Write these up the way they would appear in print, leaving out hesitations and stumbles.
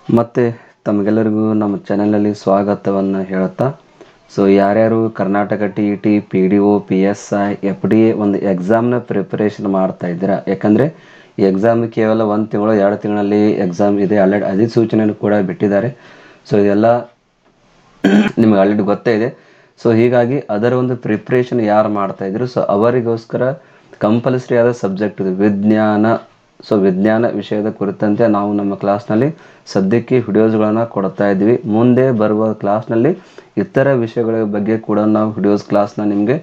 ಮತ್ತು ತಮಗೆಲ್ಲರಿಗೂ ನಮ್ಮ ಚಾನಲಲ್ಲಿ ಸ್ವಾಗತವನ್ನು ಹೇಳ್ತಾ, ಸೊ ಯಾರ್ಯಾರು Karnataka T E T, P D O, P S I, F D A ಒಂದು ಎಕ್ಸಾಮ್ನ ಪ್ರಿಪ್ರೇಷನ್ ಮಾಡ್ತಾ ಇದ್ದೀರಾ. ಯಾಕಂದರೆ ಈ ಎಕ್ಸಾಮ್ ಕೇವಲ 1 ತಿಂಗಳು 2 ತಿಂಗಳಲ್ಲಿ ಎಕ್ಸಾಮ್ ಇದೆ. ಆಲ್ರೆಡಿ ಅಧಿಸೂಚನೆಯನ್ನು ಕೂಡ ಬಿಟ್ಟಿದ್ದಾರೆ. ಸೊ ಇದೆಲ್ಲ ನಿಮಗೆ ಆಲ್ರೆಡಿ ಗೊತ್ತೇ ಇದೆ. ಸೊ ಹೀಗಾಗಿ ಅದರ ಒಂದು ಪ್ರಿಪ್ರೇಷನ್ ಯಾರು ಮಾಡ್ತಾಯಿದ್ರು, ಸೊ ಅವರಿಗೋಸ್ಕರ ಕಂಪಲ್ಸರಿ ಆದ ಸಬ್ಜೆಕ್ಟ್ ಇದು ವಿಜ್ಞಾನ. ಸೊ ವಿಜ್ಞಾನ ವಿಷಯದ ಕುರಿತಂತೆ ನಾವು ನಮ್ಮ ಕ್ಲಾಸ್ನಲ್ಲಿ ಸದ್ಯಕ್ಕೆ ವಿಡಿಯೋಸ್ಗಳನ್ನು ಕೊಡ್ತಾ ಇದ್ವಿ. ಮುಂದೆ ಬರುವ ಕ್ಲಾಸ್ನಲ್ಲಿ ಇತರ ವಿಷಯಗಳ ಬಗ್ಗೆ ಕೂಡ ನಾವು ವಿಡಿಯೋಸ್ ಕ್ಲಾಸ್ನ ನಿಮಗೆ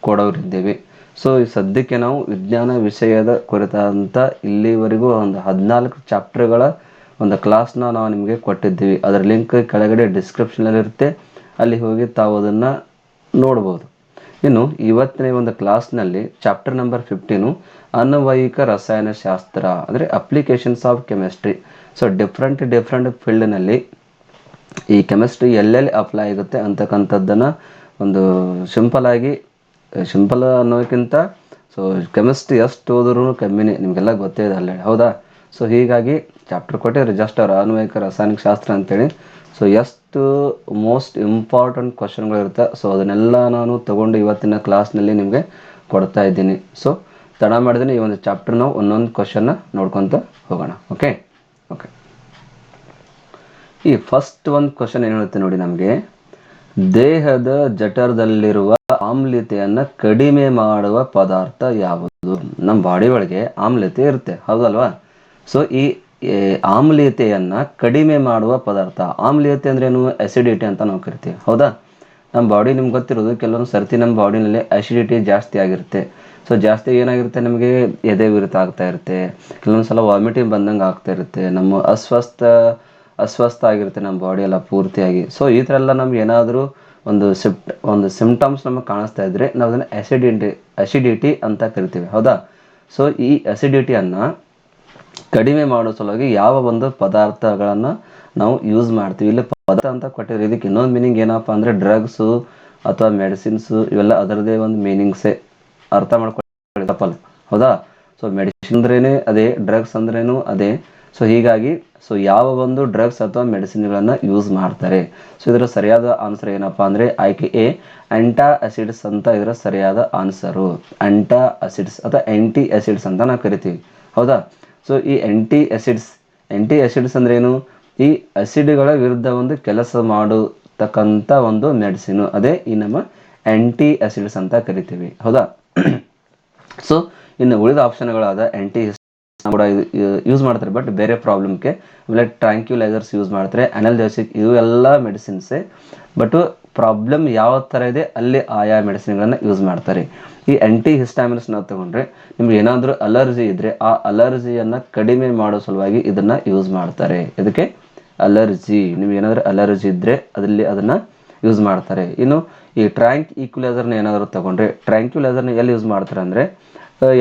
ಕೊಡೋರಿದ್ದೇವೆ. ಸೊ ಈ ಸದ್ಯಕ್ಕೆ ನಾವು ವಿಜ್ಞಾನ ವಿಷಯದ ಕುರಿತಂತ ಇಲ್ಲಿವರೆಗೂ ಒಂದು 14 ಚಾಪ್ಟರ್ಗಳ ಒಂದು ಕ್ಲಾಸ್ನ ನಾವು ನಿಮಗೆ ಕೊಟ್ಟಿದ್ದೀವಿ. ಅದರ ಲಿಂಕ್ ಕೆಳಗಡೆ ಡಿಸ್ಕ್ರಿಪ್ಷನಲ್ಲಿರುತ್ತೆ, ಅಲ್ಲಿ ಹೋಗಿ ತಾವು ಅದನ್ನು ನೋಡ್ಬೋದು. ಇನ್ನು ಇವತ್ತಿನ ಒಂದು ಕ್ಲಾಸ್ನಲ್ಲಿ ಚಾಪ್ಟರ್ ನಂಬರ್ 15 ಅನ್ವಯಿಕ ರಸಾಯನಶಾಸ್ತ್ರ, ಅಂದರೆ applications of chemistry. So different ಫೀಲ್ಡ್ನಲ್ಲಿ ಈ ಕೆಮಿಸ್ಟ್ರಿ ಎಲ್ಲೆಲ್ಲಿ ಅಪ್ಲೈ ಆಗುತ್ತೆ ಅಂತಕ್ಕಂಥದ್ದನ್ನು ಒಂದು ಸಿಂಪಲ್ ಅನ್ನೋಕ್ಕಿಂತ ಸೊ ಕೆಮಿಸ್ಟ್ರಿ ಎಷ್ಟು ಓದ್ರೂ ಕಮ್ಮಿನೇ, ನಿಮಗೆಲ್ಲ ಗೊತ್ತೇ ಇದೆ ಅಲ್ಲೇ, ಹೌದಾ? ಸೊ ಹೀಗಾಗಿ ಚಾಪ್ಟರ್ ಕೊಟ್ಟೆ ಜಸ್ಟ್ ಅವ್ರ ಅನ್ವಯಿಕ ರಾಸಾಯನಿಕ ಶಾಸ್ತ್ರ ಅಂತೇಳಿ. ಸೊ ಎಷ್ಟು ಮೋಸ್ಟ್ ಇಂಪಾರ್ಟೆಂಟ್ ಕ್ವಶನ್ಗಳಿರುತ್ತೆ, ಸೊ ಅದನ್ನೆಲ್ಲ ನಾನು ತೊಗೊಂಡು ಇವತ್ತಿನ ಕ್ಲಾಸ್ನಲ್ಲಿ ನಿಮಗೆ ಕೊಡ್ತಾ ಇದ್ದೀನಿ. ಸೊ ತಡ ಮಾಡಿದ್ರೆ ಈ ಒಂದು ಚಾಪ್ಟರ್ ನಾವು ಒಂದೊಂದು ಕ್ವಶನ್ನ ನೋಡ್ಕೊತ ಹೋಗೋಣ. ಓಕೆ. ಈ ಫಸ್ಟ್ ಒಂದು ಕ್ವಶನ್ ಏನು ಹೇಳುತ್ತೆ ನೋಡಿ, ನಮಗೆ ದೇಹದ ಜಠರದಲ್ಲಿರುವ ಆಮ್ಲತೆಯನ್ನು ಕಡಿಮೆ ಮಾಡುವ ಪದಾರ್ಥ ಯಾವುದು? ನಮ್ಮ ಬಾಡಿ ಒಳಗೆ ಆಮ್ಲತೆ ಇರುತ್ತೆ, ಹೌದಲ್ವಾ? ಸೊ ಈ ಆಮ್ಲೀಯತೆಯನ್ನು ಕಡಿಮೆ ಮಾಡುವ ಪದಾರ್ಥ, ಆಮ್ಲೀಯತೆ ಅಂದ್ರೇನು? ಅಸಿಡಿಟಿ ಅಂತ ನಾವು ಕರಿತೀವಿ, ಹೌದಾ? ನಮ್ಮ ಬಾಡಿ ನಿಮ್ಗೆ ಗೊತ್ತಿರೋದು, ಕೆಲವೊಂದು ಸರ್ತಿ ನಮ್ಮ ಬಾಡಿನಲ್ಲಿ ಅಸಿಡಿಟಿ ಜಾಸ್ತಿ ಆಗಿರುತ್ತೆ. ಸೊ ಜಾಸ್ತಿ ಏನಾಗಿರುತ್ತೆ, ನಮಗೆ ಎದೆ ಉರಿತ ಆಗ್ತಾ ಇರುತ್ತೆ, ಕೆಲವೊಂದು ಸಲ ವಾಮಿಟಿಂಗ್ ಬಂದಂಗೆ ಆಗ್ತಾ ಇರುತ್ತೆ, ನಮ್ಮ ಅಸ್ವಸ್ಥ ಆಗಿರುತ್ತೆ ನಮ್ಮ ಬಾಡಿ ಎಲ್ಲ ಪೂರ್ತಿಯಾಗಿ. ಸೊ ಈ ಥರ ಎಲ್ಲ ನಮ್ಗೆ ಏನಾದರೂ ಒಂದು ಸಿಂಪ್ಟಮ್ಸ್ ನಮಗೆ ಕಾಣಿಸ್ತಾ ಇದ್ದರೆ ನಾವು ಅದನ್ನು ಅಸಿಡಿಟಿ ಅಂತ ಕರಿತೀವಿ, ಹೌದಾ? ಸೊ ಈ ಅಸಿಡಿಟಿಯನ್ನು ಕಡಿಮೆ ಮಾಡೋ ಸಲುವಾಗಿ ಯಾವ ಒಂದು ಪದಾರ್ಥಗಳನ್ನು ನಾವು ಯೂಸ್ ಮಾಡ್ತೀವಿ? ಇಲ್ಲಿ ಪದಾರ್ಥ ಅಂತ ಕೊಟ್ಟಿದ್ರೆ ಇದಕ್ಕೆ ಇನ್ನೊಂದು ಮೀನಿಂಗ್ ಏನಪ್ಪ ಅಂದರೆ ಡ್ರಗ್ಸು ಅಥವಾ ಮೆಡಿಸಿನ್ಸು, ಇವೆಲ್ಲ ಅದರದೇ ಒಂದು ಮೀನಿಂಗ್ಸೇ, ಅರ್ಥ ಮಾಡ್ಕೊಳ್ಳಿ ತಪ್ಪಲ್ಲ, ಹೌದಾ? ಸೊ ಮೆಡಿಸಿನ್ ಅಂದ್ರೇ ಅದೇ, ಡ್ರಗ್ಸ್ ಅಂದ್ರೇನು ಅದೇ. ಸೊ ಹೀಗಾಗಿ ಯಾವ ಒಂದು ಡ್ರಗ್ಸ್ ಅಥವಾ ಮೆಡಿಸಿನ್ಗಳನ್ನು ಯೂಸ್ ಮಾಡ್ತಾರೆ? ಸೊ ಇದರ ಸರಿಯಾದ ಆನ್ಸರ್ ಏನಪ್ಪ ಅಂದರೆ ಆಯ್ಕೆ ಎ, ಆ್ಯಂಟಾ ಆಸಿಡ್ಸ್ ಅಂತ ಇದರ ಸರಿಯಾದ ಆನ್ಸರು. ಆ್ಯಂಟಾ ಆಸಿಡ್ಸ್ ಅಥವಾ ಆ್ಯಂಟಿ ಆಸಿಡ್ಸ್ ಅಂತ ನಾವು ಕರಿತೀವಿ, ಹೌದಾ? ಸೊ ಈ ಆ್ಯಂಟಿ ಆಸಿಡ್ಸ್ ಅಂದ್ರೇನು? ಈ ಆಸಿಡ್ಗಳ ವಿರುದ್ಧ ಒಂದು ಕೆಲಸ ಮಾಡತಕ್ಕಂಥ ಒಂದು ಮೆಡಿಸಿನು, ಅದೇ ಈ ನಮ್ಮ ಆ್ಯಂಟಿ ಆಸಿಡ್ಸ್ ಅಂತ ಕರಿತೀವಿ, ಹೌದಾ? ಸೊ ಇನ್ನು ಉಳಿದ ಆಪ್ಷನ್ಗಳಾದ ಆ್ಯಂಟಿ ಕೂಡ ಯೂಸ್ ಮಾಡ್ತಾರೆ, ಬಟ್ ಬೇರೆ ಪ್ರಾಬ್ಲಮ್ಗೆ. ಆಮೇಲೆ ಟ್ರ್ಯಾಂಕ್ಯುಲೈಸರ್ಸ್ ಯೂಸ್ ಮಾಡ್ತಾರೆ, ಅನಲ್ಜೆಸಿಕ್, ಇವೆಲ್ಲ ಮೆಡಿಸಿನ್ಸೇ, ಬಟ್ ಪ್ರಾಬ್ಲಮ್ ಯಾವ ಥರ ಇದೆ ಅಲ್ಲಿ ಆಯಾ ಮೆಡಿಸಿನ್ಗಳನ್ನು ಯೂಸ್ ಮಾಡ್ತಾರೆ. ಈ ಆ್ಯಂಟಿ ಹಿಸ್ಟಾಮಿನ್ಸ್ನ ತಗೊಂಡ್ರೆ ನಿಮ್ಗೆ ಏನಾದರೂ ಅಲರ್ಜಿ ಇದ್ದರೆ ಆ ಅಲರ್ಜಿಯನ್ನು ಕಡಿಮೆ ಮಾಡೋ ಸಲುವಾಗಿ ಇದನ್ನು ಯೂಸ್ ಮಾಡ್ತಾರೆ. ಇದಕ್ಕೆ ನಿಮ್ಗೆ ಏನಾದರೂ ಅಲರ್ಜಿ ಇದ್ದರೆ ಅದನ್ನು ಯೂಸ್ ಮಾಡ್ತಾರೆ. ಇನ್ನು ಈ ಟ್ರ್ಯಾಂಕ್ಯುಲೈಸರ್ನ ಏನಾದರೂ ತಗೊಂಡ್ರೆ, ಟ್ರ್ಯಾಂಕ್ಯುಲೈಸರ್ನ ಎಲ್ಲಿ ಯೂಸ್ ಮಾಡ್ತಾರೆ ಅಂದರೆ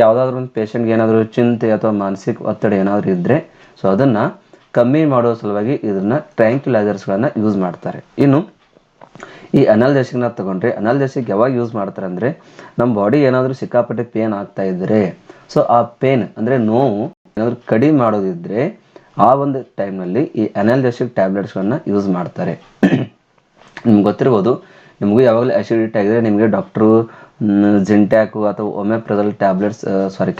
ಯಾವುದಾದ್ರೂ ಒಂದು ಪೇಷಂಟ್ಗೆ ಏನಾದರೂ ಚಿಂತೆ ಅಥವಾ ಮಾನಸಿಕ ಒತ್ತಡ ಏನಾದರೂ ಇದ್ದರೆ ಸೊ ಅದನ್ನು ಕಮ್ಮಿ ಮಾಡೋ ಸಲುವಾಗಿ ಇದನ್ನು ಟ್ರ್ಯಾಂಕ್ಯುಲೈಸರ್ಸ್ಗಳನ್ನು ಯೂಸ್ ಮಾಡ್ತಾರೆ. ಇನ್ನು ಈ ಅನಲ್ಜೆಸಿಕ್ನ ತಗೊಂಡ್ರೆ ಅನಲ್ಜೆಸಿಕ್ ಯಾವಾಗ ಯೂಸ್ ಮಾಡ್ತಾರೆ ಅಂದರೆ ನಮ್ಮ ಬಾಡಿ ಏನಾದರೂ ಸಿಕ್ಕಾಪಟ್ಟೆ ಪೇನ್ ಆಗ್ತಾ ಇದ್ದರೆ, ಸೊ ಆ ಪೇನ್ ಅಂದರೆ ನೋವು ಏನಾದರೂ ಕಡಿಮೆ ಮಾಡೋದಿದ್ದರೆ ಆ ಒಂದು ಟೈಮ್ನಲ್ಲಿ ಈ ಅನಲ್ಜೆಸಿಕ್ ಟ್ಯಾಬ್ಲೆಟ್ಸ್ಗಳನ್ನು ಯೂಸ್ ಮಾಡ್ತಾರೆ. ನಿಮ್ಗೆ ಗೊತ್ತಿರ್ಬೋದು, ನಿಮಗೂ ಯಾವಾಗಲೂ ಅಸಿಡಿಟಿ ಆಗಿದ್ರೆ ನಿಮಗೆ ಡಾಕ್ಟ್ರು ಜಿಂಟ್ಯಾಕು ಅಥವಾ ಒಮೆಪ್ರಜಲ್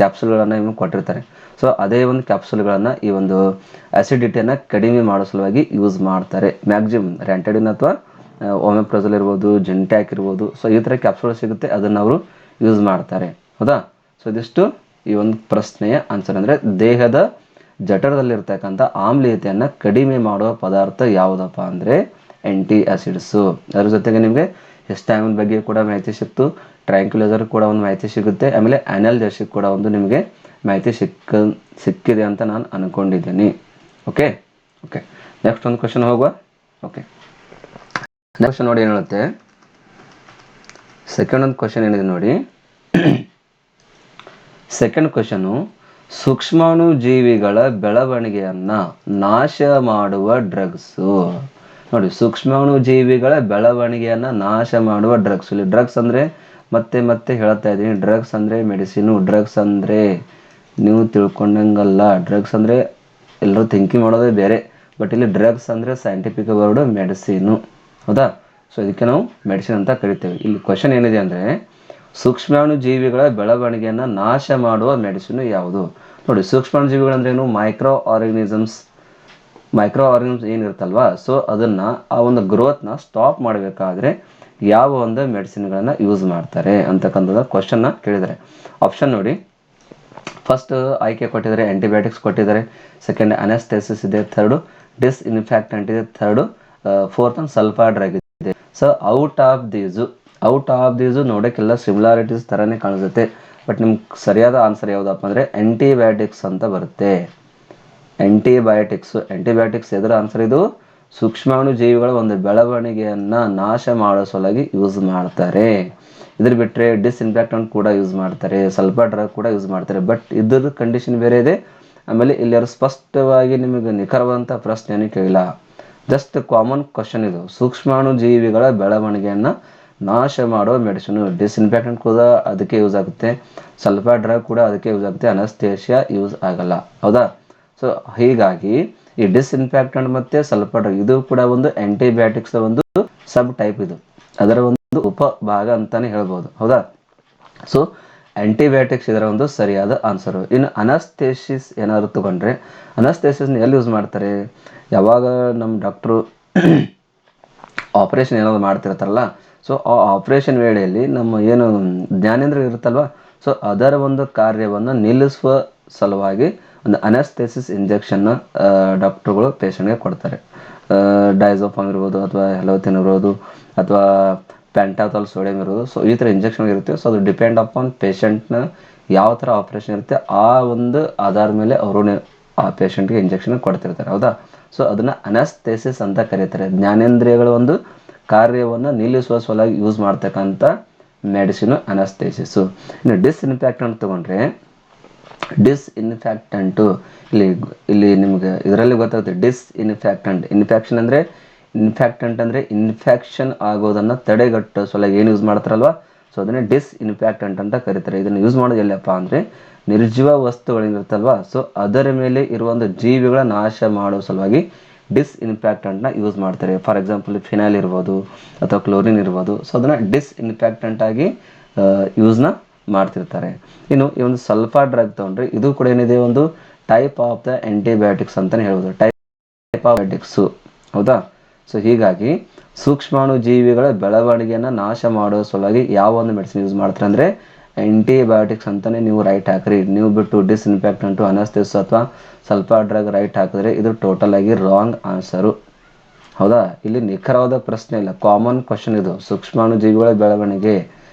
ಕ್ಯಾಪ್ಸುಲ್ಗಳನ್ನು ನಿಮಗೆ ಕೊಟ್ಟಿರ್ತಾರೆ. ಸೊ ಅದೇ ಒಂದು ಕ್ಯಾಪ್ಸುಲ್ಗಳನ್ನು ಈ ಒಂದು ಅಸಿಡಿಟಿಯನ್ನು ಕಡಿಮೆ ಮಾಡೋ ಸಲುವಾಗಿ ಯೂಸ್ ಮಾಡ್ತಾರೆ. ಮ್ಯಾಕ್ಸಿಮಮ್ ರ್ಯಾಂಟಡಿನ್ ಅಥವಾ ಒಮೆಪ್ರಜಲ್ ಇರ್ಬೋದು, ಜಿಂಟ್ಯಾಕ್ ಇರ್ಬೋದು, ಸೊ ಈ ಥರ ಕ್ಯಾಪ್ಸುಲ್ ಸಿಗುತ್ತೆ, ಅದನ್ನು ಅವರು ಯೂಸ್ ಮಾಡ್ತಾರೆ, ಹೌದಾ? ಸೊ ಇದಿಷ್ಟು ಈ ಒಂದು ಪ್ರಶ್ನೆಯ ಆನ್ಸರ್. ಅಂದರೆ ದೇಹದ ಜಠರದಲ್ಲಿರ್ತಕ್ಕಂಥ ಆಮ್ಲೀಯತೆಯನ್ನು ಕಡಿಮೆ ಮಾಡುವ ಪದಾರ್ಥ ಯಾವುದಪ್ಪ ಅಂದರೆ ಆ್ಯಂಟಿ ಆಸಿಡ್ಸು. ಅದರ ಜೊತೆಗೆ ನಿಮಗೆ ಹಿಸ್ಟಾಮಿನ್ ಬಗ್ಗೆ ಕೂಡ ಮಾಹಿತಿ ಸಿಕ್ತು, ಟ್ರ್ಯಾಂಕ್ಯುಲೈಸರ್ ಕೂಡ ಒಂದು ಮಾಹಿತಿ ಸಿಗುತ್ತೆ, ಆಮೇಲೆ ಅನಲ್ಜೆಸಿಕ್ ಕೂಡ ಒಂದು ನಿಮಗೆ ಮಾಹಿತಿ ಸಿಕ್ಕಿದೆ ಅಂತ ನಾನು ಅಂದ್ಕೊಂಡಿದ್ದೀನಿ. ಓಕೆ. ನೆಕ್ಸ್ಟ್ ಒಂದು ಕ್ವಶನ್ ಹೋಗುವ. ಓಕೆ, ನೆಕ್ಸ್ಟ್ ನೋಡಿ ಏನು ಹೇಳುತ್ತೆ, ಸೆಕೆಂಡ್ ಒಂದು ಕ್ವಶನ್ ಏನಿದೆ ನೋಡಿ. ಸೆಕೆಂಡ್ ಕ್ವಶನು, ಸೂಕ್ಷ್ಮಾಣುಜೀವಿಗಳ ಬೆಳವಣಿಗೆಯನ್ನು ನಾಶ ಮಾಡುವ ಡ್ರಗ್ಸು. ನೋಡಿ, ಸೂಕ್ಷ್ಮಾಣುಜೀವಿಗಳ ಬೆಳವಣಿಗೆಯನ್ನು ನಾಶ ಮಾಡುವ ಡ್ರಗ್ಸ್. ಇಲ್ಲಿ ಡ್ರಗ್ಸ್ ಅಂದರೆ ಮತ್ತೆ ಹೇಳ್ತಾ ಇದ್ದೀನಿ, ಡ್ರಗ್ಸ್ ಅಂದರೆ ಮೆಡಿಸಿನು. ಡ್ರಗ್ಸ್ ಅಂದರೆ ನೀವು ತಿಳ್ಕೊಂಡಂಗಲ್ಲ. ಡ್ರಗ್ಸ್ ಅಂದರೆ ಎಲ್ಲರೂ ಥಿಂಕಿಂಗ್ ಮಾಡೋದೇ ಬೇರೆ, ಬಟ್ ಇಲ್ಲಿ ಡ್ರಗ್ಸ್ ಅಂದರೆ ಸೈಂಟಿಫಿಕ್ ವರ್ಡು ಮೆಡಿಸಿನು. ಹೌದಾ? ಸೊ ಇದಕ್ಕೆ ನಾವು ಮೆಡಿಸಿನ್ ಅಂತ ಕರಿತೇವೆ. ಇಲ್ಲಿ ಕ್ವಶನ್ ಏನಿದೆ ಅಂದರೆ ಸೂಕ್ಷ್ಮಾಣುಜೀವಿಗಳ ಬೆಳವಣಿಗೆಯನ್ನು ನಾಶ ಮಾಡುವ ಮೆಡಿಸಿನ್ ಯಾವುದು? ನೋಡಿ, ಸೂಕ್ಷ್ಮಾಣುಜೀವಿಗಳಂದ್ರೇನು? ಮೈಕ್ರೋ ಆರ್ಗನಿಸಮ್ಸ್ ಏನಿರುತ್ತಲ್ವಾ, ಸೊ ಅದನ್ನು ಆ ಒಂದು ಗ್ರೋತ್ನ ಸ್ಟಾಪ್ ಮಾಡಬೇಕಾದ್ರೆ ಯಾವ ಒಂದು ಮೆಡಿಸಿನ್ಗಳನ್ನು ಯೂಸ್ ಮಾಡ್ತಾರೆ ಅಂತಕ್ಕಂಥದ್ದು ಕ್ವಶನ್ನ ಕೇಳಿದ್ದಾರೆ. ಆಪ್ಷನ್ ನೋಡಿ, ಫಸ್ಟ್ ಆಯ್ಕೆ ಕೊಟ್ಟಿದ್ದಾರೆ ಆ್ಯಂಟಿಬಯೋಟಿಕ್ಸ್ ಕೊಟ್ಟಿದ್ದಾರೆ, ಸೆಕೆಂಡ್ ಅನೆಸ್ಥೆಸಿಸ್ ಇದೆ, ಥರ್ಡು ಡಿಸ್ಇನ್ಫೆಕ್ಟೆಂಟ್ ಇದೆ, ಥರ್ಡು ಫೋರ್ತ್ ಒಂದು ಸಲ್ಫಾ ಡ್ರಗ್ ಇದೆ. ಸೊ ಔಟ್ ಆಫ್ ದೀಸು ನೋಡೋಕ್ಕೆಲ್ಲ ಸಿಮಿಲಾರಿಟೀಸ್ ಥರನೇ ಕಾಣಿಸುತ್ತೆ, ಬಟ್ ನಿಮ್ಗೆ ಸರಿಯಾದ ಆನ್ಸರ್ ಯಾವುದಪ್ಪ ಅಂದರೆ ಆ್ಯಂಟಿಬಯೋಟಿಕ್ಸ್ ಅಂತ ಬರುತ್ತೆ. ಆ್ಯಂಟಿಬಯೋಟಿಕ್ಸ್ ಎದುರು ಆನ್ಸರ್ ಇದು. ಸೂಕ್ಷ್ಮಾಣುಜೀವಿಗಳ ಒಂದು ಬೆಳವಣಿಗೆಯನ್ನು ನಾಶ ಮಾಡೋ ಸಲುವಾಗಿ ಯೂಸ್ ಮಾಡ್ತಾರೆ. ಇದ್ರ ಬಿಟ್ಟರೆ ಡಿಸ್ಇನ್ಫೆಕ್ಟೆಂಟ್ ಕೂಡ ಯೂಸ್ ಮಾಡ್ತಾರೆ, ಸಲ್ಫಾ ಡ್ರಗ್ ಕೂಡ ಯೂಸ್ ಮಾಡ್ತಾರೆ, ಬಟ್ ಇದ್ರ ಕಂಡೀಷನ್ ಬೇರೆ ಇದೆ. ಆಮೇಲೆ ಇಲ್ಲಿ ಅವರು ಸ್ಪಷ್ಟವಾಗಿ ನಿಮಗೆ ನಿಖರವಾದಂಥ ಪ್ರಶ್ನೆಯನ್ನು ಕೇಳಿಲ್ಲ, ಜಸ್ಟ್ ಕಾಮನ್ ಕ್ವಶನ್ ಇದು. ಸೂಕ್ಷ್ಮಾಣುಜೀವಿಗಳ ಬೆಳವಣಿಗೆಯನ್ನು ನಾಶ ಮಾಡೋ ಮೆಡಿಸಿನು, ಡಿಸ್ಇನ್ಫೆಕ್ಟೆಂಟ್ ಕೂಡ ಅದಕ್ಕೆ ಯೂಸ್ ಆಗುತ್ತೆ, ಸಲ್ಫಾ ಡ್ರಗ್ ಕೂಡ ಅದಕ್ಕೆ ಯೂಸ್ ಆಗುತ್ತೆ, ಅನಸ್ತೇಷಿಯಾ ಯೂಸ್ ಆಗಲ್ಲ. ಹೌದಾ? ಸೊ ಹೀಗಾಗಿ ಈ ಡಿಸ್ಇನ್ಫೆಕ್ಟೆಂಟ್ ಮತ್ತು ಸಲ್ಫಾ ಡ್ರಗ್ ಇದು ಕೂಡ ಒಂದು ಆ್ಯಂಟಿಬಯೋಟಿಕ್ಸ್ ಒಂದು ಸಬ್ ಟೈಪ್, ಇದು ಅದರ ಒಂದು ಉಪಭಾಗ ಅಂತಾನೆ ಹೇಳ್ಬೋದು. ಹೌದಾ? ಸೊ ಆ್ಯಂಟಿಬಯೋಟಿಕ್ಸ್ ಇದರ ಒಂದು ಸರಿಯಾದ ಆನ್ಸರು. ಇನ್ನು ಅನಸ್ತೇಸಿಸ್ ಏನಾದ್ರು ತಗೊಂಡ್ರೆ ಅನಸ್ತೇಸಿಸ್ನ ಎಲ್ಲಿ ಯೂಸ್ ಮಾಡ್ತಾರೆ? ಯಾವಾಗ ನಮ್ಮ ಡಾಕ್ಟ್ರು ಆಪ್ರೇಷನ್ ಏನಾದ್ರು ಮಾಡ್ತಿರ್ತಾರಲ್ಲ, ಸೊ ಆ ಆಪ್ರೇಷನ್ ವೇಳೆಯಲ್ಲಿ ನಮ್ಮ ಏನು ಜ್ಞಾನೇಂದ್ರ ಇರುತ್ತಲ್ವ, ಸೊ ಅದರ ಒಂದು ಕಾರ್ಯವನ್ನು ನಿಲ್ಲಿಸುವ ಸಲುವಾಗಿ ಒಂದು ಅನಸ್ತೇಸಿಸ್ ಇಂಜೆಕ್ಷನ್ನ ಡಾಕ್ಟ್ರುಗಳು ಪೇಷಂಟ್ಗೆ ಕೊಡ್ತಾರೆ. ಡೈಸೋಫಾಮ್ ಇರ್ಬೋದು, ಅಥವಾ ಹೆಲೋಥಿನ್ ಇರ್ಬೋದು, ಅಥವಾ ಪ್ಯಾಂಟಾಥಾಲ್ ಸೋಡಿಯಂ ಇರ್ಬೋದು. ಸೊ ಈ ಥರ ಇಂಜೆಕ್ಷನ್ ಇರುತ್ತೆ. ಸೊ ಅದು ಡಿಪೆಂಡ್ ಅಪಾನ್ ಪೇಷಂಟ್ನ ಯಾವ ಥರ ಆಪ್ರೇಷನ್ ಇರುತ್ತೆ ಆ ಒಂದು ಆಧಾರ ಮೇಲೆ ಅವರು ಆ ಪೇಷಂಟ್ಗೆ ಇಂಜೆಕ್ಷನ್ ಕೊಡ್ತಿರ್ತಾರೆ. ಹೌದಾ? ಸೊ ಅದನ್ನು ಅನಸ್ತೇಸಿಸ್ ಅಂತ ಕರೀತಾರೆ. ಜ್ಞಾನೇಂದ್ರಿಯಗಳ ಒಂದು ಕಾರ್ಯವನ್ನು ನಿಲ್ಲಿಸುವ ಸಲುವಾಗಿ ಯೂಸ್ ಮಾಡ್ತಕ್ಕಂಥ ಮೆಡಿಸಿನು ಅನಸ್ತೇಸಿಸು. ಇನ್ನು ಡಿಸ್ಇನ್ಫೆಕ್ಟೆಂಟ್ ತೊಗೊಂಡ್ರೆ ಡಿಸ್ಇನ್ಫೆಕ್ಟೆಂಟು ಇಲ್ಲಿ ನಿಮ್ಗೆ ಇದರಲ್ಲಿ ಗೊತ್ತಾಗುತ್ತೆ. ಇನ್ಫೆಕ್ಷನ್ ಅಂದರೆ ಇನ್ಫೆಕ್ಷನ್ ಆಗೋದನ್ನು ತಡೆಗಟ್ಟೋ ಸಲುವಾಗಿ ಏನು ಯೂಸ್ ಮಾಡ್ತಾರಲ್ವ, ಸೊ ಅದನ್ನೇ ಡಿಸ್ಇನ್ಫೆಕ್ಟೆಂಟ್ ಅಂತ ಕರೀತಾರೆ. ಇದನ್ನು ಯೂಸ್ ಮಾಡೋದು ಎಲ್ಲಪ್ಪ ಅಂದರೆ ನಿರ್ಜೀವ ವಸ್ತುಗಳಿರುತ್ತಲ್ವ, ಸೊ ಅದರ ಮೇಲೆ ಇರುವ ಒಂದು ಜೀವಿಗಳ ನಾಶ ಮಾಡೋ ಸಲುವಾಗಿ ಡಿಸ್ಇನ್ಫೆಕ್ಟೆಂಟ್ನ ಯೂಸ್ ಮಾಡ್ತಾರೆ. ಫಾರ್ ಎಕ್ಸಾಂಪಲ್ ಫಿನೈಲ್ ಇರ್ಬೋದು ಅಥವಾ ಕ್ಲೋರಿನ್ ಇರ್ಬೋದು. ಸೊ ಅದನ್ನು ಡಿಸ್ಇನ್ಫೆಕ್ಟೆಂಟ್ ಆಗಿ ಯೂಸ್ನ ಮಾಡ್ತಿರ್ತಾರೆ. ಇನ್ನು ಈ ಒಂದು ಸಲ್ಫಾ ಡ್ರಗ್ ತೊಗೊಂಡ್ರೆ ಇದು ಕೂಡ ಏನಿದೆ, ಒಂದು ಟೈಪ್ ಆಫ್ ದ ಆ್ಯಂಟಿಬಯೋಟಿಕ್ಸ್ ಅಂತಲೇ ಹೇಳ್ಬೋದು, ಟೈಪ್ ಆಫ್ ಬಯೋಟಿಕ್ಸು. ಹೌದಾ? ಸೊ ಹೀಗಾಗಿ ಸೂಕ್ಷ್ಮಾಣು ಜೀವಿಗಳ ಬೆಳವಣಿಗೆಯನ್ನು ನಾಶ ಮಾಡೋ ಸಲುವಾಗಿ ಯಾವ ಒಂದು ಮೆಡಿಸಿನ್ ಯೂಸ್ ಮಾಡ್ತಾರೆ ಅಂದರೆ ಆ್ಯಂಟಿಬಯೋಟಿಕ್ಸ್ ಅಂತಲೇ ನೀವು ರೈಟ್ ಹಾಕ್ರಿ. ನೀವು ಬಿಟ್ಟು ಡಿಸ್ಇನ್ಫೆಕ್ಟೆಂಟು, ಅನಸ್ತೇಸಿಸ್ ಅಥವಾ ಸಲ್ಫಾ ಡ್ರಗ್ ರೈಟ್ ಹಾಕಿದ್ರೆ ಇದು ಟೋಟಲ್ ಆಗಿ ರಾಂಗ್ ಆನ್ಸರು. ಹೌದಾ? ಇಲ್ಲಿ ನಿಖರವಾದ ಪ್ರಶ್ನೆ ಇಲ್ಲ, ಕಾಮನ್ ಕ್ವಶನ್ ಇದು. ಸೂಕ್ಷ್ಮಾಣು ಜೀವಿಗಳ ಬೆಳವಣಿಗೆ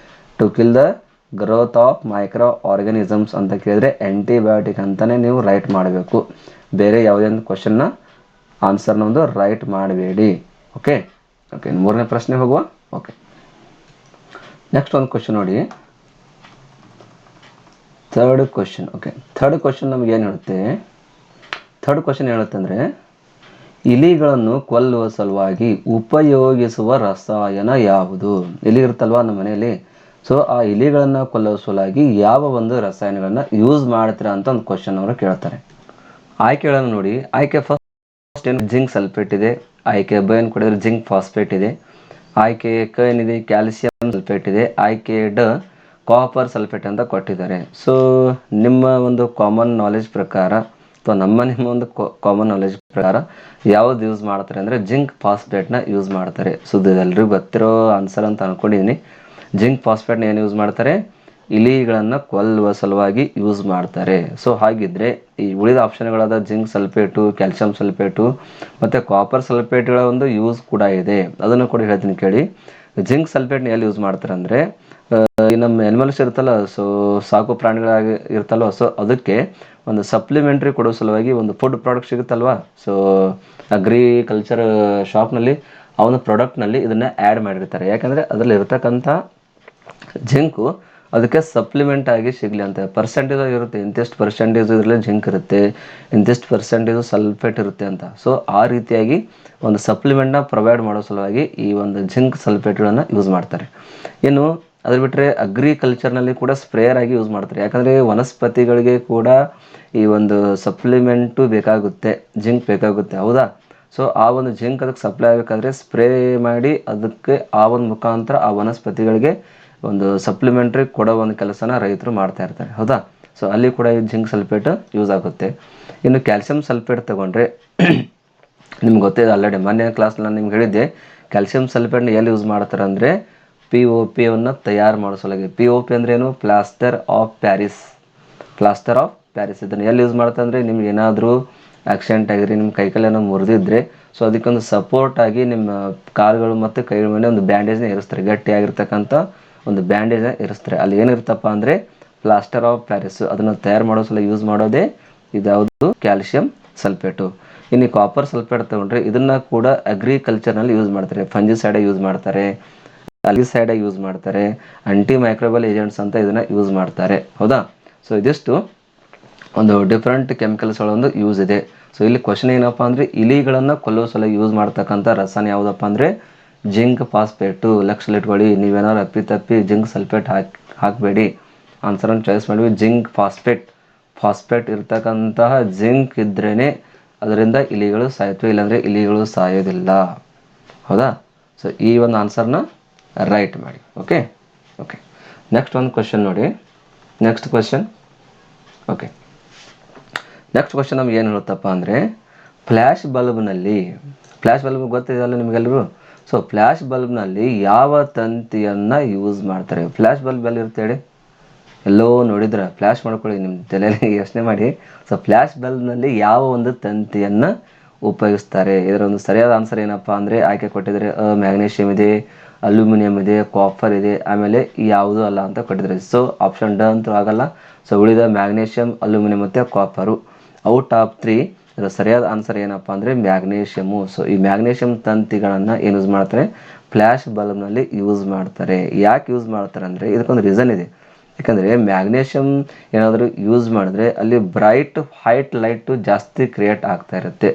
to kill the growth of micro organisms ಅಂತ ಕೇಳಿದ್ರೆ ಆ್ಯಂಟಿಬಯೋಟಿಕ್ ಅಂತಲೇ ನೀವು ರೈಟ್ ಮಾಡಬೇಕು. ಬೇರೆ ಯಾವುದೇ ಒಂದು ಕ್ವಶನ್ನ ಆನ್ಸರ್ನ ಒಂದು ರೈಟ್ ಮಾಡಬೇಡಿ. ಓಕೆ, ಮೂರನೇ ಪ್ರಶ್ನೆ ಹೋಗುವ. ಓಕೆ, ನೆಕ್ಸ್ಟ್ ಒಂದು ಕ್ವಶನ್ ನೋಡಿ, third question. Okay, third question ನಮ್ಗೆ ಏನು ಹೇಳುತ್ತೆ? ಥರ್ಡ್ ಕ್ವಶನ್ ಹೇಳುತ್ತೆ ಅಂದರೆ ಇಲಿಗಳನ್ನು ಕೊಲ್ಲುವ ಸಲುವಾಗಿ ಉಪಯೋಗಿಸುವ ರಸಾಯನ ಯಾವುದು? ಇಲಿ ಇರುತ್ತಲ್ವಾ ನಮ್ಮ ಮನೆಯಲ್ಲಿ, ಸೊ ಆ ಇಲಿಗಳನ್ನು ಕೊಲ್ಲುವ ಸಲುವಾಗಿ ಯಾವ ಒಂದು ರಸಾಯನಗಳನ್ನು ಯೂಸ್ ಮಾಡ್ತೀರಾ ಅಂತ ಒಂದು ಕ್ವಶನ್ ಅವರು ಕೇಳ್ತಾರೆ. ಆಯ್ಕೆಗಳನ್ನು ನೋಡಿ. ಆಯ್ಕೆ ಫಸ್ಟ್ ಏನು, ಜಿಂಕ್ ಸಲ್ಫೇಟ್ ಇದೆ. ಆಯ್ಕೆ ಬ ಏನು ಕೊಡಿದ್ರೆ ಜಿಂಕ್ ಫಾಸ್ಫೇಟ್ ಇದೆ. ಆಯ್ಕೆ ಕ ಏನಿದೆ, ಕ್ಯಾಲ್ಸಿಯಂ ಸಲ್ಫೇಟ್ ಇದೆ. ಆಯ್ಕೆ ಡ ಕಾಪರ್ ಸಲ್ಫೇಟ್ ಅಂತ ಕೊಟ್ಟಿದ್ದಾರೆ. ಸೊ ನಿಮ್ಮ ಒಂದು ಕಾಮನ್ ನಾಲೆಜ್ ಪ್ರಕಾರ ಅಥವಾ ನಿಮ್ಮ ಒಂದು ಕಾಮನ್ ನಾಲೆಜ್ ಪ್ರಕಾರ ಯಾವ್ದು ಯೂಸ್ ಮಾಡ್ತಾರೆ ಅಂದರೆ ಜಿಂಕ್ ಫಾಸ್ಫೇಟ್ನ ಯೂಸ್ ಮಾಡ್ತಾರೆ. ಸೊ ಇದೆಲ್ಲರಿಗೂ ಗೊತ್ತಿರೋ ಆನ್ಸರ್ ಅಂತ ಅಂದ್ಕೊಂಡಿದ್ದೀನಿ. ಜಿಂಕ್ ಫಾಸ್ಫೇಟ್ನ ಏನು ಯೂಸ್ ಮಾಡ್ತಾರೆ? ಇಲಿಗಳನ್ನು ಕೊಲ್ಲುವ ಸಲುವಾಗಿ ಯೂಸ್ ಮಾಡ್ತಾರೆ. ಸೊ ಹಾಗಿದ್ರೆ ಈ ಉಳಿದ ಆಪ್ಷನ್ಗಳಾದ ಜಿಂಕ್ ಸಲ್ಫೇಟು, ಕ್ಯಾಲ್ಸಿಯಂ ಸಲ್ಫೇಟು ಮತ್ತು ಕಾಪರ್ ಸಲ್ಫೇಟ್ಗಳ ಒಂದು ಯೂಸ್ ಕೂಡ ಇದೆ, ಅದನ್ನು ಕೂಡ ಹೇಳ್ತೀನಿ ಕೇಳಿ. ಜಿಂಕ್ ಸಲ್ಫೇಟ್ನ ಎಲ್ಲಿ ಯೂಸ್ ಮಾಡ್ತಾರೆ ಅಂದರೆ ನಮ್ಮ ಎನಿಮಲ್ಸ್ ಇರುತ್ತಲ್ಲ, ಸೊ ಸಾಕು ಪ್ರಾಣಿಗಳಾಗಿ ಇರ್ತಲ್ವ, ಸೊ ಅದಕ್ಕೆ ಒಂದು ಸಪ್ಲಿಮೆಂಟ್ರಿ ಕೊಡೋ ಸಲುವಾಗಿ ಒಂದು ಫುಡ್ ಪ್ರಾಡಕ್ಟ್ ಸಿಗುತ್ತಲ್ವ, ಸೊ ಅಗ್ರಿಕಲ್ಚರ್ ಶಾಪ್ನಲ್ಲಿ ಆ ಒಂದು ಪ್ರಾಡಕ್ಟ್ನಲ್ಲಿ ಇದನ್ನು ಆ್ಯಡ್ ಮಾಡಿರ್ತಾರೆ. ಯಾಕಂದರೆ ಅದರಲ್ಲಿ ಇರ್ತಕ್ಕಂಥ ಜಿಂಕು ಅದಕ್ಕೆ ಸಪ್ಲಿಮೆಂಟ್ ಆಗಿ ಸಿಗಲಿ ಅಂತ. ಪರ್ಸೆಂಟೇಜ್ ಇರುತ್ತೆ, ಇಂತಿಷ್ಟು ಪರ್ಸೆಂಟೇಜ್ ಇದರಲ್ಲಿ ಜಿಂಕ್ ಇರುತ್ತೆ, ಇಂತಿಷ್ಟು ಪರ್ಸೆಂಟೇಜು ಸಲ್ಫೇಟ್ ಇರುತ್ತೆ ಅಂತ. ಸೊ ಆ ರೀತಿಯಾಗಿ ಒಂದು ಸಪ್ಲಿಮೆಂಟ್ನ ಪ್ರೊವೈಡ್ ಮಾಡೋ ಸಲುವಾಗಿ ಈ ಒಂದು ಜಿಂಕ್ ಸಲ್ಫೇಟ್ಗಳನ್ನು ಯೂಸ್ ಮಾಡ್ತಾರೆ. ಇನ್ನು ಅದ್ರ ಬಿಟ್ಟರೆ ಅಗ್ರಿಕಲ್ಚರ್ನಲ್ಲಿ ಕೂಡ ಸ್ಪ್ರೇಯರ್ ಆಗಿ ಯೂಸ್ ಮಾಡ್ತಾರೆ. ಯಾಕಂದರೆ ವನಸ್ಪತಿಗಳಿಗೆ ಕೂಡ ಈ ಒಂದು ಸಪ್ಲಿಮೆಂಟು ಬೇಕಾಗುತ್ತೆ, ಜಿಂಕ್ ಬೇಕಾಗುತ್ತೆ. ಹೌದಾ? ಸೊ ಆ ಒಂದು ಜಿಂಕ್ ಅದಕ್ಕೆ ಸಪ್ಲೈ ಆಗಬೇಕಾದ್ರೆ ಸ್ಪ್ರೇ ಮಾಡಿ ಅದಕ್ಕೆ ಆ ಒಂದು ಮುಖಾಂತರ ಆ ವನಸ್ಪತಿಗಳಿಗೆ ಒಂದು ಸಪ್ಲಿಮೆಂಟ್ರಿ ಕೊಡೋ ಒಂದು ಕೆಲಸನ ರೈತರು ಮಾಡ್ತಾ ಇರ್ತಾರೆ, ಹೌದಾ. ಸೊ ಅಲ್ಲಿ ಕೂಡ ಈ ಜಿಂಕ್ ಸಲ್ಫೇಟ್ ಯೂಸ್ ಆಗುತ್ತೆ. ಇನ್ನು ಕ್ಯಾಲ್ಸಿಯಂ ಸಲ್ಫೇಟ್ ತಗೊಂಡ್ರೆ ನಿಮ್ಗೆ ಗೊತ್ತಿದೆ ಆಲ್ರೆಡಿ ಮೊನ್ನೆ ಕ್ಲಾಸ್ ನಾನು ನಿಮ್ಗೆ ಹೇಳಿದ್ದೆ, ಕ್ಯಾಲ್ಸಿಯಂ ಸಲ್ಫೇಟ್ನ ಎಲ್ಲಿ ಯೂಸ್ ಮಾಡ್ತಾರೆ ಅಂದರೆ POP ತಯಾರು ಮಾಡೋ ಸಲುವಾಗಿ. POP ಅಂದ್ರೇನು? Plaster of Paris. Plaster of Paris ಇದನ್ನು ಎಲ್ಲಿ ಯೂಸ್ ಮಾಡ್ತಾರೆ ಅಂದರೆ ನಿಮ್ಗೆ ಏನಾದರೂ ಆಕ್ಸಿಡೆಂಟ್ ಆಗಿರಿ, ನಿಮ್ಮ ಕೈಕಾಲೇನೋ ಮುರಿದಿದ್ರೆ ಸೊ ಅದಕ್ಕೊಂದು ಸಪೋರ್ಟ್ ಆಗಿ ನಿಮ್ಮ ಕಾಲುಗಳು ಮತ್ತು ಕೈಗಳ ಮೇಲೆ ಒಂದು ಬ್ಯಾಂಡೇಜ್ನ ಇರಿಸ್ತಾರೆ, ಗಟ್ಟಿಯಾಗಿರ್ತಕ್ಕಂಥ ಒಂದು ಬ್ಯಾಂಡೇಜ್ನ ಇರಿಸ್ತಾರೆ. ಅಲ್ಲಿ ಏನಿರುತ್ತಪ್ಪ ಅಂದರೆ ಪ್ಲಾಸ್ಟರ್ ಆಫ್ ಪ್ಯಾರಿಸ್. ಅದನ್ನು ತಯಾರು ಮಾಡೋ ಸಲ ಯೂಸ್ ಮಾಡೋದೇ ಇದ್ಯಾವುದು? Calcium sulphate. ಇನ್ನು ಕಾಪರ್ ಸಲ್ಫೇಟ್ ತಗೊಂಡ್ರೆ ಇದನ್ನು ಕೂಡ ಅಗ್ರಿಕಲ್ಚರ್ನಲ್ಲಿ ಯೂಸ್ ಮಾಡ್ತಾರೆ, ಫಂಜಿಸೈಡ್ ಯೂಸ್ ಮಾಡ್ತಾರೆ, ಅಲ್ಗಿಸೈಡ್ ಯೂಸ್ ಮಾಡ್ತಾರೆ, ಆಂಟಿ ಮೈಕ್ರೋಬಲ್ ಏಜೆಂಟ್ಸ್ ಅಂತ ಇದನ್ನು ಯೂಸ್ ಮಾಡ್ತಾರೆ, ಹೌದಾ. ಸೊ ಇದಿಷ್ಟು ಒಂದು ಡಿಫ್ರೆಂಟ್ ಕೆಮಿಕಲ್ಸ್ಗಳ ಒಂದು ಯೂಸ್ ಇದೆ. ಸೊ ಇಲ್ಲಿ ಕ್ವಶನ್ ಏನಪ್ಪ ಅಂದರೆ ಇಲಿಗಳನ್ನು ಕೊಲ್ಲೋ ಸಲ ಯೂಸ್ ಮಾಡ್ತಕ್ಕಂಥ ರಸಾಯನ ಯಾವುದಪ್ಪ ಅಂದರೆ ಜಿಂಕ್ ಫಾಸ್ಫೇಟು. ಲಕ್ಷದಲ್ಲಿ ಇಟ್ಕೊಳ್ಳಿ, ನೀವೇನಾದ್ರು ಅಪ್ಪಿ ಜಿಂಕ್ ಸಲ್ಫೇಟ್ ಹಾಕಬೇಡಿ. ಆನ್ಸರನ್ನು ಚಾಯ್ಸ್ ಮಾಡಿವಿ ಜಿಂಕ್ ಫಾಸ್ಫೇಟ್. ಫಾಸ್ಫೇಟ್ ಇರ್ತಕ್ಕಂತಹ ಜಿಂಕ್ ಇದ್ರೇ ಅದರಿಂದ ಇಲಿಗಳು ಸಾಯ್ತವೆ, ಇಲ್ಲಾಂದರೆ ಇಲಿಗಳು ಸಾಯೋದಿಲ್ಲ, ಹೌದಾ. ಸೊ ಈ ಒಂದು ಆನ್ಸರ್ನ ರೈಟ್ ಮಾಡಿ. ಓಕೆ. ನೆಕ್ಸ್ಟ್ ಒಂದು ಕ್ವಶನ್ ನೋಡಿ. ನೆಕ್ಸ್ಟ್ ಕ್ವಶನ್ ನಮ್ಗೆ ಏನು ಹೇಳುತ್ತಪ್ಪ ಅಂದರೆ ಫ್ಲ್ಯಾಶ್ ಬಲ್ಬ್ನಲ್ಲಿ ಗೊತ್ತಿದೆಯಲ್ಲ ನಿಮಗೆಲ್ಲರೂ. ಸೊ ಫ್ಲ್ಯಾಶ್ ಬಲ್ಬ್ನಲ್ಲಿ ಯಾವ ತಂತಿಯನ್ನು ಯೂಸ್ ಮಾಡ್ತಾರೆ? ಫ್ಲ್ಯಾಶ್ ಬಲ್ಬ್ ಎಲ್ಲಿ ಇರುತ್ತೆ ಹೇಳಿ? ಎಲ್ಲೋ ನೋಡಿದ್ರೆ ಫ್ಲ್ಯಾಶ್ ಮಾಡ್ಕೊಳ್ಳಿ, ನಿಮ್ಮ ತಲೆಯಲ್ಲಿ ಯೋಚನೆ ಮಾಡಿ. ಸೊ ಫ್ಲ್ಯಾಶ್ ಬಲ್ಬ್ನಲ್ಲಿ ಯಾವ ಒಂದು ತಂತಿಯನ್ನು ಉಪಯೋಗಿಸ್ತಾರೆ? ಇದರ ಒಂದು ಸರಿಯಾದ ಆನ್ಸರ್ ಏನಪ್ಪ ಅಂದರೆ ಆಯ್ಕೆ ಕೊಟ್ಟಿದ್ದಾರೆ. ಮ್ಯಾಗ್ನೀಷಿಯಮ್ ಇದೆ, ಅಲ್ಯೂಮಿನಿಯಂ ಇದೆ, ಕಾಪರ್ ಇದೆ, ಆಮೇಲೆ ಯಾವುದೂ ಅಲ್ಲ ಅಂತ ಕೊಟ್ಟಿದ್ದಾರೆ. ಸೊ ಆಪ್ಷನ್ ಡ ಅಂತೂ ಆಗಲ್ಲ. ಸೊ ಉಳಿದ ಮ್ಯಾಗ್ನೀಷಿಯಮ್, ಅಲ್ಯೂಮಿನಿಯಂ ಮತ್ತು ಕಾಪರು. ಔಟ್ ಆಫ್ 3 ಇದರ ಸರಿಯಾದ ಆನ್ಸರ್ ಏನಪ್ಪ ಅಂದರೆ ಮ್ಯಾಗ್ನೀಷಿಯಮು. ಸೊ ಈ ಮ್ಯಾಗ್ನೀಷಿಯಮ್ ತಂತಿಗಳನ್ನು ಏನು ಯೂಸ್ ಮಾಡ್ತಾರೆ? ಫ್ಲ್ಯಾಶ್ ಬಲ್ಬ್ನಲ್ಲಿ ಯೂಸ್ ಮಾಡ್ತಾರೆ. ಯಾಕೆ ಯೂಸ್ ಮಾಡ್ತಾರೆ ಅಂದರೆ ಇದಕ್ಕೊಂದು ರೀಸನ್ ಇದೆ. ಯಾಕಂದರೆ ಮ್ಯಾಗ್ನೀಷಿಯಮ್ ಏನಾದರೂ ಯೂಸ್ ಮಾಡಿದ್ರೆ ಅಲ್ಲಿ ಬ್ರೈಟ್ ವೈಟ್ ಲೈಟು ಜಾಸ್ತಿ ಕ್ರಿಯೇಟ್ ಆಗ್ತಾ ಇರುತ್ತೆ.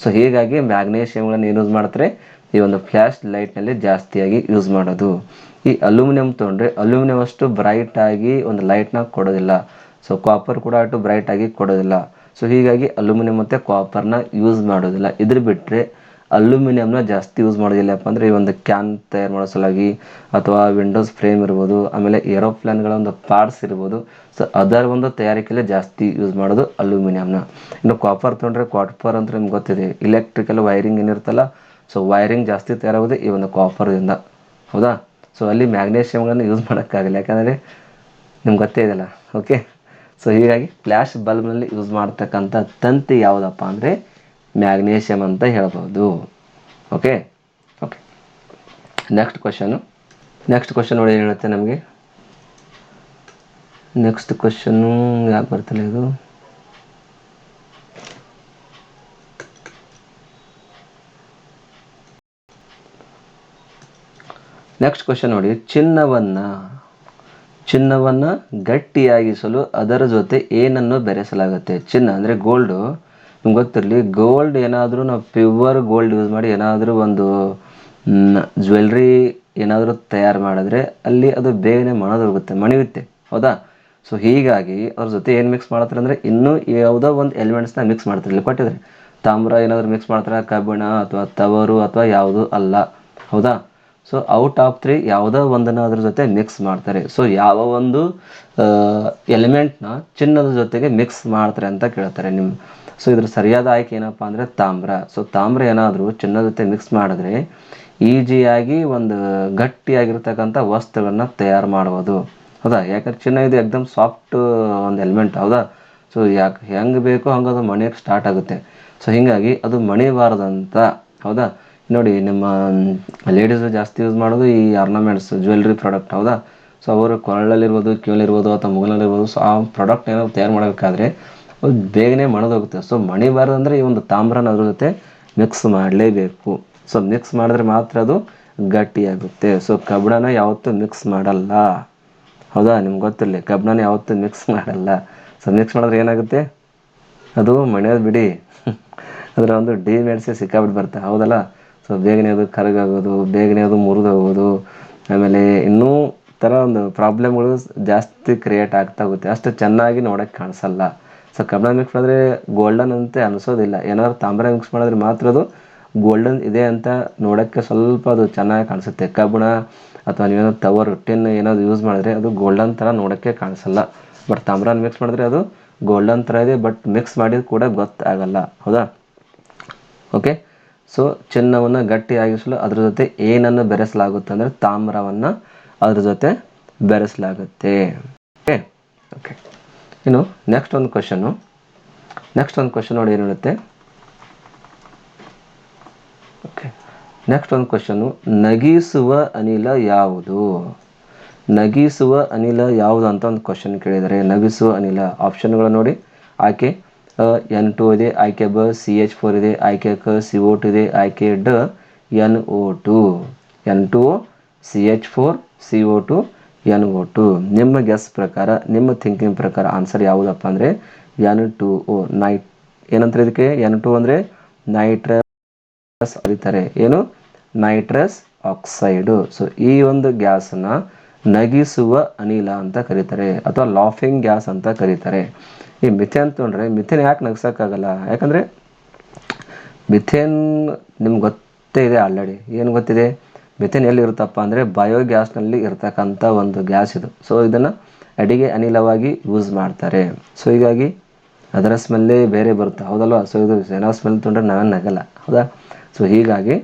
ಸೊ ಹೀಗಾಗಿ ಮ್ಯಾಗ್ನೀಷಿಯಮ್ಗಳನ್ನು ಏನು ಯೂಸ್ ಮಾಡ್ತಾರೆ? ಈ ಒಂದು ಫ್ಲ್ಯಾಶ್ ಲೈಟ್ನಲ್ಲಿ ಜಾಸ್ತಿಯಾಗಿ ಯೂಸ್ ಮಾಡೋದು. ಈ ಅಲ್ಯೂಮಿನಿಯಂ ತೊಗೊಂಡ್ರೆ ಅಲ್ಯೂಮಿನಿಯಂ ಅಷ್ಟು ಬ್ರೈಟಾಗಿ ಒಂದು ಲೈಟ್ನ ಕೊಡೋದಿಲ್ಲ. ಸೊ ಕಾಪರ್ ಕೂಡ ಅಷ್ಟು ಬ್ರೈಟಾಗಿ ಕೊಡೋದಿಲ್ಲ. ಸೊ ಹೀಗಾಗಿ ಅಲ್ಯೂಮಿನಿಯಂ ಮತ್ತು ಕಾಪರ್ನ ಯೂಸ್ ಮಾಡೋದಿಲ್ಲ. ಇದ್ರ ಬಿಟ್ಟರೆ ಅಲ್ಯೂಮಿನಿಯಂನ ಜಾಸ್ತಿ ಯೂಸ್ ಮಾಡೋದಿಲ್ಲಪ್ಪ ಅಂದರೆ ಈ ಒಂದು ಕ್ಯಾನ್ ತಯಾರು ಮಾಡೋ ಸಲುವಾಗಿ, ಅಥವಾ ವಿಂಡೋಸ್ ಫ್ರೇಮ್ ಇರ್ಬೋದು, ಆಮೇಲೆ ಏರೋಪ್ಲೇನ್ಗಳ ಒಂದು ಪಾರ್ಟ್ಸ್ ಇರ್ಬೋದು. ಸೊ ಅದರ ಒಂದು ತಯಾರಿಕೆಯಲ್ಲಿ ಜಾಸ್ತಿ ಯೂಸ್ ಮಾಡೋದು ಅಲ್ಯೂಮಿನಿಯಂನ. ಇನ್ನು ಕಾಪರ್ ತೊಗೊಂಡ್ರೆ ಕಾಪರ್ ಅಂತ ನಿಮ್ಗೆ ಗೊತ್ತಿದೆ, ಇಲೆಕ್ಟ್ರಿಕಲ್ ವೈರಿಂಗ್ ಏನಿರುತ್ತಲ್ಲ, ಸೊ ವೈರಿಂಗ್ ಜಾಸ್ತಿ ತಯಾರಾಗೋದು ಈ ಒಂದು ಕಾಪರ್ದಿಂದ, ಹೌದಾ. ಸೊ ಅಲ್ಲಿ ಮ್ಯಾಗ್ನೀಷಿಯಮ್ಗಳನ್ನು ಯೂಸ್ ಮಾಡೋಕ್ಕಾಗಲ್ಲ, ಯಾಕಂದರೆ ನಿಮ್ಗೆ ಗೊತ್ತೇ ಇದೆಯಲ್ಲ. ಓಕೆ. ಸೊ ಹೀಗಾಗಿ ಫ್ಲ್ಯಾಶ್ ಬಲ್ಬ್ನಲ್ಲಿ ಯೂಸ್ ಮಾಡ್ತಕ್ಕಂಥ ತಂತಿ ಯಾವುದಪ್ಪ ಅಂದರೆ ಮ್ಯಾಗ್ನೀಷಿಯಮ್ ಅಂತ ಹೇಳ್ಬೋದು. ಓಕೆ. ನೆಕ್ಸ್ಟ್ ಕ್ವಶನ್ ನೋಡಿ ಏನು ಹೇಳುತ್ತೆ ನಮಗೆ. ನೆಕ್ಸ್ಟ್ ಕ್ವಶನ್ನು ಯಾಕೆ ಬರ್ತಿಲ್ಲ ಇದು? ನೆಕ್ಸ್ಟ್ ಕ್ವಶನ್ ನೋಡಿ. ಚಿನ್ನವನ್ನು ಗಟ್ಟಿಯಾಗಿಸಲು ಅದರ ಜೊತೆ ಏನನ್ನು ಬೆರೆಸಲಾಗುತ್ತೆ? ಚಿನ್ನ ಅಂದರೆ ಗೋಲ್ಡು. ನಿಮ್ಗೆ ಗೊತ್ತಿರಲಿ, ಗೋಲ್ಡ್ ಏನಾದರೂ ನಾವು ಪ್ಯೂರ್ ಗೋಲ್ಡ್ ಯೂಸ್ ಮಾಡಿ ಏನಾದರೂ ಒಂದು ಜ್ಯುವೆಲ್ರಿ ಏನಾದರೂ ತಯಾರು ಮಾಡಿದ್ರೆ ಅಲ್ಲಿ ಅದು ಬೇಗನೆ ಮಣಿಯುತ್ತೆ, ಹೌದಾ. ಸೊ ಹೀಗಾಗಿ ಅದ್ರ ಜೊತೆ ಏನು ಮಿಕ್ಸ್ ಮಾಡ್ತಾರೆ ಅಂದರೆ ಇನ್ನೂ ಯಾವುದೋ ಒಂದು ಎಲಿಮೆಂಟ್ಸ್ನ ಮಿಕ್ಸ್ ಮಾಡ್ತಾರೆ. ಇಲ್ಲಿ ಕೊಟ್ಟಿದ್ರೆ ತಾಮ್ರ ಏನಾದರೂ ಮಿಕ್ಸ್ ಮಾಡ್ತಾರೆ, ಕಬ್ಬಿಣ ಅಥವಾ ತವರು ಅಥವಾ ಯಾವುದೂ ಅಲ್ಲ, ಹೌದಾ. ಸೊ ಔಟ್ ಆಫ್ 3 ಯಾವುದೋ ಒಂದನ್ನು ಅದ್ರ ಜೊತೆ ಮಿಕ್ಸ್ ಮಾಡ್ತಾರೆ. ಸೊ ಯಾವ ಒಂದು ಎಲಿಮೆಂಟ್ನ ಚಿನ್ನದ ಜೊತೆಗೆ ಮಿಕ್ಸ್ ಮಾಡ್ತಾರೆ ಅಂತ ಕೇಳ್ತಾರೆ ನಿಮ್ಮ. ಸೊ ಇದ್ರ ಸರಿಯಾದ ಆಯ್ಕೆ ಏನಪ್ಪ ಅಂದರೆ ತಾಮ್ರ. ಸೊ ತಾಮ್ರ ಏನಾದರೂ ಚಿನ್ನದ ಜೊತೆ ಮಿಕ್ಸ್ ಮಾಡಿದ್ರೆ ಈಸಿಯಾಗಿ ಒಂದು ಗಟ್ಟಿಯಾಗಿರ್ತಕ್ಕಂಥ ವಸ್ತುಗಳನ್ನ ತಯಾರು ಮಾಡ್ಬೋದು, ಹೌದಾ. ಯಾಕಂದ್ರೆ ಚಿನ್ನ ಇದು ಎಕ್ದಮ್ ಸಾಫ್ಟ್ ಒಂದು ಎಲಿಮೆಂಟ್, ಹೌದಾ. ಸೊ ಹೆಂಗೆ ಬೇಕೋ ಹಂಗೆ ಅದು ಮಣಿಯೋಕ್ಕೆ ಸ್ಟಾರ್ಟ್ ಆಗುತ್ತೆ. ಸೊ ಹೀಗಾಗಿ ಅದು ಮಣಿಬಾರ್ದಂತ, ಹೌದಾ. ನೋಡಿ, ನಿಮ್ಮ ಲೇಡೀಸು ಜಾಸ್ತಿ ಯೂಸ್ ಮಾಡೋದು ಈ ಆರ್ನಮೆಂಟ್ಸ್, ಜ್ಯುವೆಲ್ರಿ ಪ್ರಾಡಕ್ಟ್, ಹೌದಾ. ಸೊ ಅವರು ಕೊರಳಲ್ಲಿರ್ಬೋದು, ಕಿವಿಲಿರ್ಬೋದು ಅಥವಾ ಮುಗಲಲ್ಲಿರ್ಬೋದು. ಸೊ ಆ ಪ್ರಾಡಕ್ಟ್ ಏನಾದ್ರು ತಯಾರು ಮಾಡಬೇಕಾದ್ರೆ ಅದು ಬೇಗನೆ ಮಣದೋಗುತ್ತೆ. ಸೊ ಮಣಿಬಾರ್ದಂದರೆ ಈ ಒಂದು ತಾಮ್ರನ ಅದ್ರ ಜೊತೆ ಮಿಕ್ಸ್ ಮಾಡಲೇಬೇಕು. ಸೊ ಮಿಕ್ಸ್ ಮಾಡಿದ್ರೆ ಮಾತ್ರ ಅದು ಗಟ್ಟಿಯಾಗುತ್ತೆ. ಸೊ ಕಬ್ಬಿಣನ ಯಾವತ್ತೂ ಮಿಕ್ಸ್ ಮಾಡಲ್ಲ, ಹೌದಾ. ನಿಮ್ಗೆ ಗೊತ್ತಿರಲಿ, ಕಬ್ಬಿಣನ ಯಾವತ್ತೂ ಮಿಕ್ಸ್ ಮಾಡಲ್ಲ. ಸೊ ಮಿಕ್ಸ್ ಮಾಡಿದ್ರೆ ಏನಾಗುತ್ತೆ? ಅದು ಮಣಿಯೋದು ಬಿಡಿ, ಅದರ ಒಂದು ಡಿಮೆರಿಟ್ಸ್ ಸಿಕ್ಕಾಬಿಟ್ಟು ಬರುತ್ತೆ, ಹೌದಲ್ಲ. ಸೊ ಬೇಗನೆ ಅದು ಕರಗಾಗೋದು, ಬೇಗನೆ ಅದು ಮುರಿದು ಹೋಗೋದು, ಆಮೇಲೆ ಇನ್ನೂ ಥರ ಒಂದು ಪ್ರಾಬ್ಲಮ್ಗಳು ಜಾಸ್ತಿ ಕ್ರಿಯೇಟ್ ಆಗ್ತಾ ಹೋಗುತ್ತೆ. ಅಷ್ಟು ಚೆನ್ನಾಗಿ ನೋಡೋಕ್ಕೆ ಕಾಣಿಸಲ್ಲ. ಸೊ ಕಬ್ಬಿಣ ಮಿಕ್ಸ್ ಮಾಡಿದ್ರೆ ಗೋಲ್ಡನ್ ಅಂತ ಅನಿಸೋದಿಲ್ಲ. ಏನಾದ್ರು ತಾಮ್ರ ಮಿಕ್ಸ್ ಮಾಡಿದ್ರೆ ಮಾತ್ರ ಅದು ಗೋಲ್ಡನ್ ಇದೆ ಅಂತ ನೋಡೋಕ್ಕೆ ಸ್ವಲ್ಪ ಅದು ಚೆನ್ನಾಗಿ ಕಾಣಿಸುತ್ತೆ. ಕಬ್ಬಣ ಅಥವಾ ನೀವೇನೋ ತವರ್ ಟಿನ್ ಏನಾದ್ರು ಯೂಸ್ ಮಾಡಿದ್ರೆ ಅದು ಗೋಲ್ಡನ್ ಥರ ನೋಡೋಕ್ಕೆ ಕಾಣಿಸಲ್ಲ. ಬಟ್ ತಾಮ್ರನ ಮಿಕ್ಸ್ ಮಾಡಿದ್ರೆ ಅದು ಗೋಲ್ಡನ್ ಥರ ಇದೆ, ಬಟ್ ಮಿಕ್ಸ್ ಮಾಡಿದ ಕೂಡ ಗೊತ್ತಾಗಲ್ಲ. ಹೌದಾ? ಓಕೆ. ಸೊ ಚಿನ್ನವನ್ನು ಗಟ್ಟಿಯಾಗಿಸಲು ಅದ್ರ ಜೊತೆ ಏನನ್ನು ಬೆರೆಸಲಾಗುತ್ತೆ ಅಂದರೆ ತಾಮ್ರವನ್ನು ಅದ್ರ ಜೊತೆ ಬೆರೆಸಲಾಗುತ್ತೆ. Okay okay. ಇನ್ನು ನೆಕ್ಸ್ಟ್ ಒಂದು ಕ್ವಶನ್ ನೋಡಿ ಏನು ಹೇಳುತ್ತೆ. ಓಕೆ, ನೆಕ್ಸ್ಟ್ ಒಂದು ಕ್ವಶನ್ನು, ನಗಿಸುವ ಅನಿಲ ಯಾವುದು? ನಗಿಸುವ ಅನಿಲ ಯಾವುದು ಅಂತ ಒಂದು ಕ್ವಶನ್ ಕೇಳಿದರೆ, ನಗಿಸುವ ಅನಿಲ ಆಪ್ಷನ್ಗಳು ನೋಡಿ. ಆಯ್ಕೆ N2 ಇದೆ, ಆಯ್ಕೆ ಬ CH4 ಇದೆ, ಆಯ್ಕೆ ಕ CO2 ಇದೆ, ಆಯ್ಕೆ ಡ NO2. N2O, CH4, CO2, NO2. ನಿಮ್ಮ ಗೆಸ್ ಪ್ರಕಾರ, ನಿಮ್ಮ ಥಿಂಕಿಂಗ್ ಪ್ರಕಾರ ಆನ್ಸರ್ ಯಾವುದಪ್ಪ ಅಂದರೆ N2O. ಏನಂತಾರೆ ಇದಕ್ಕೆ? N2 ಅಂದರೆ ನೈಟ್ರಸ್ ಕರೀತಾರೆ. ಏನು? Nitrous oxide. ಸೊ ಈ ಒಂದು ಗ್ಯಾಸನ್ನು ನಗಿಸುವ ಅನಿಲ ಅಂತ ಕರೀತಾರೆ, ಅಥವಾ ಲಾಫಿಂಗ್ ಗ್ಯಾಸ್ ಅಂತ ಕರೀತಾರೆ. ಈ ಮಿಥೇನ್ ತೊಗೊಂಡ್ರೆ, ಮಿಥೇನ್ ಯಾಕೆ ನಗ್ಸೋಕ್ಕಾಗಲ್ಲ? ಯಾಕಂದರೆ ಮಿಥೇನ್ ನಿಮ್ಗೆ ಗೊತ್ತೇ ಇದೆ ಆಲ್ರೆಡಿ. ಏನು ಗೊತ್ತಿದೆ? ಮಿಥೇನ್ ಎಲ್ಲಿ ಇರುತ್ತಪ್ಪ ಅಂದರೆ ಬಯೋಗ್ಯಾಸ್ನಲ್ಲಿ ಇರ್ತಕ್ಕಂಥ ಒಂದು ಗ್ಯಾಸ್ ಇದು. ಸೊ ಇದನ್ನು ಅಡಿಗೆ ಅನಿಲವಾಗಿ ಯೂಸ್ ಮಾಡ್ತಾರೆ. ಸೊ ಹೀಗಾಗಿ ಅದರ ಸ್ಮೆಲ್ಲೇ ಬೇರೆ ಬರುತ್ತೆ, ಹೌದಲ್ವ? ಸೊ ಇದು ಏನೋ ಸ್ಮೆಲ್ ತೊಗೊಂಡ್ರೆ ನಾವೇನು ನಗಲ್ಲ, ಹೌದಾ? ಸೊ ಹೀಗಾಗಿ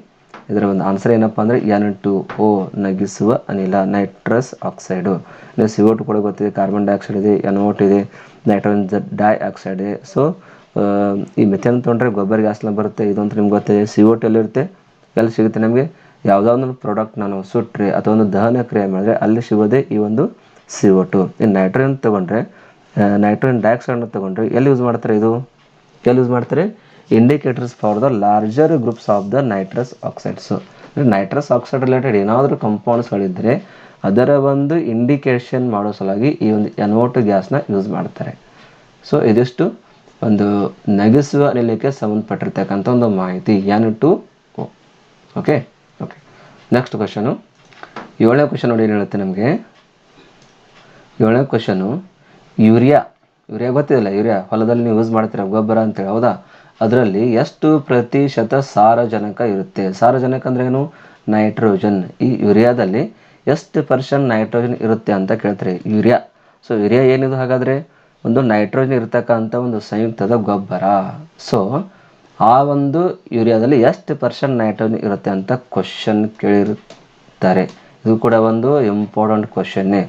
ಇದರ ಒಂದು ಆನ್ಸರ್ ಏನಪ್ಪ ಅಂದರೆ N2O, ನಗಿಸುವ ಅನಿಲ, ನೈಟ್ರಸ್ ಆಕ್ಸೈಡು. ನೀವು CO2 ಕೂಡ ಗೊತ್ತಿದೆ, ಕಾರ್ಬನ್ ಡೈಆಕ್ಸೈಡ್ ಇದೆ, NO2 ಇದೆ, ನೈಟ್ರೋಜನ್ ಡೈಆಕ್ಸೈಡ್ ಇದೆ. ಸೊ ಈ ಮಿಥೇನ್ ತೊಗೊಂಡ್ರೆ ಗೊಬ್ಬರ ಗ್ಯಾಸ್ನ ಬರುತ್ತೆ, ಇದಂತೂ ನಿಮ್ಗೆ ಗೊತ್ತಿದೆ. CO2 ಎಲ್ಲಿರುತ್ತೆ? ಎಲ್ಲಿ ಸಿಗುತ್ತೆ ನಮಗೆ? ಯಾವುದೋ ಒಂದು ಪ್ರಾಡಕ್ಟ್ ನಾನು ಸುಟ್ಟರೆ ಅಥವಾ ಒಂದು ದಹನ ಕ್ರಿಯೆ ಮಾಡಿದ್ರೆ ಅಲ್ಲಿ ಸಿಗೋದೇ ಈ ಒಂದು CO2. ಇನ್ನು ನೈಟ್ರೋಜನ್ ತೊಗೊಂಡ್ರೆ, ನೈಟ್ರೋಜನ್ ಡೈಆಕ್ಸೈಡ್ನ ತೊಗೊಂಡ್ರೆ ಎಲ್ಲಿ ಯೂಸ್ ಮಾಡ್ತಾರೆ? ಎಲ್ಲಿ ಯೂಸ್ ಮಾಡ್ತಾರೆ? Indicators for the larger groups of the nitrous ಆಕ್ಸೈಡ್ಸು. Nitrous oxide related ಏನಾದರೂ ಕಂಪೌಂಡ್ಸ್ಗಳಿದ್ದರೆ ಅದರ ಒಂದು ಇಂಡಿಕೇಶನ್ ಮಾಡೋ ಸಲುವಾಗಿ ಈ ಒಂದು NO2 ಗ್ಯಾಸ್ನ ಯೂಸ್ ಮಾಡ್ತಾರೆ. ಸೊ ಇದಿಷ್ಟು ಒಂದು ನಗಿಸುವ ಅನಿಲಕ್ಕೆ ಸಂಬಂಧಪಟ್ಟಿರ್ತಕ್ಕಂಥ ಒಂದು ಮಾಹಿತಿ, N2O. Okay okay. Next question, 7ನೇ ಕ್ವಶನ್ ನೋಡಿ ಏನು ಹೇಳುತ್ತೆ ನಮಗೆ. 7ನೇ ಕ್ವಶನು, ಯೂರಿಯಾ ಗೊತ್ತಿಲ್ಲ. ಯೂರಿಯಾ ಹೊಲದಲ್ಲಿ ನೀವು ಯೂಸ್ ಮಾಡ್ತೀರ ಗೊಬ್ಬರ ಅಂತೇಳಿ, ಹೌದಾ? ಅದರಲ್ಲಿ ಎಷ್ಟು ಪ್ರತಿಶತ ಸಾರಜನಕ ಇರುತ್ತೆ? ಸಾರಜನಕ ಅಂದರೆ ಏನು? ನೈಟ್ರೋಜನ್. ಈ ಯೂರಿಯಾದಲ್ಲಿ ಎಷ್ಟು % ನೈಟ್ರೋಜನ್ ಇರುತ್ತೆ ಅಂತ ಕೇಳ್ತಾರೆ, ಯೂರಿಯಾ. ಸೊ ಯೂರಿಯಾ ಏನಿದು ಹಾಗಾದರೆ? ಒಂದು ನೈಟ್ರೋಜನ್ ಇರ್ತಕ್ಕಂಥ ಒಂದು ಸಂಯುಕ್ತದ ಗೊಬ್ಬರ. ಸೊ ಆ ಒಂದು ಯೂರಿಯಾದಲ್ಲಿ ಎಷ್ಟು % ನೈಟ್ರೋಜನ್ ಇರುತ್ತೆ ಅಂತ ಕ್ವಶನ್ ಕೇಳಿರ್ತಾರೆ. ಇದು ಕೂಡ ಒಂದು ಇಂಪಾರ್ಟೆಂಟ್ ಕ್ವಶನ್ನೇ.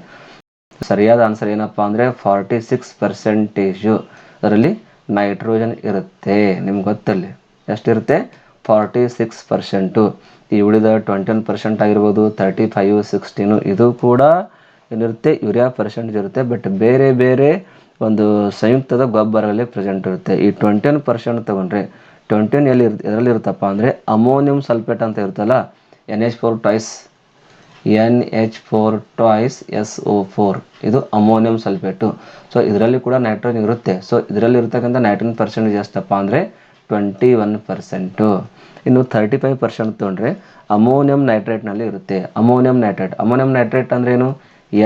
ಸರಿಯಾದ ಆನ್ಸರ್ ಏನಪ್ಪ ಅಂದರೆ 46% ಅದರಲ್ಲಿ ನೈಟ್ರೋಜನ್ ಇರುತ್ತೆ. ನಿಮ್ಗೆ ಗೊತ್ತಲ್ಲಿ ಎಷ್ಟಿರುತ್ತೆ? 46%. ಈ ಉಳಿದ 21% ಆಗಿರ್ಬೋದು, 35, 16 ಇದು ಕೂಡ ಏನಿರುತ್ತೆ? ಯೂರಿಯಾ ಪರ್ಸೆಂಟೇಜ್ ಇರುತ್ತೆ. ಬಟ್ ಬೇರೆ ಬೇರೆ ಒಂದು ಸಂಯುಕ್ತದ ಗೊಬ್ಬರಗಳಲ್ಲಿ ಪ್ರೆಸೆಂಟ್ ಇರುತ್ತೆ. ಈ 21% ತೊಗೊಂಡ್ರೆ 21 ಎದರಲ್ಲಿ ಇರುತ್ತಪ್ಪ ಅಂದರೆ ಅಮೋನಿಯಂ ಸಲ್ಫೇಟ್ ಅಂತ ಇರುತ್ತಲ್ಲ, NH4 twice SO4, ಇದು ಅಮೋನಿಯಂ ಸಲ್ಫೇಟು. ಸೊ ಇದರಲ್ಲಿ ಕೂಡ ನೈಟ್ರೋಜನ್ ಇರುತ್ತೆ. ಸೊ ಇದರಲ್ಲಿ ಇರ್ತಕ್ಕಂಥ ನೈಟ್ರೋಜನ್ ಪರ್ಸೆಂಟೇಜ್ ಎಷ್ಟಪ್ಪ ಅಂದರೆ 21%. ಇನ್ನು 35% ತೊಗೊಂಡ್ರೆ ಅಮೋನಿಯಂ ನೈಟ್ರೇಟ್ನಲ್ಲಿ ಇರುತ್ತೆ. ಅಮೋನಿಯಂ ನೈಟ್ರೇಟ್ ಅಂದ್ರೆ ಏನು?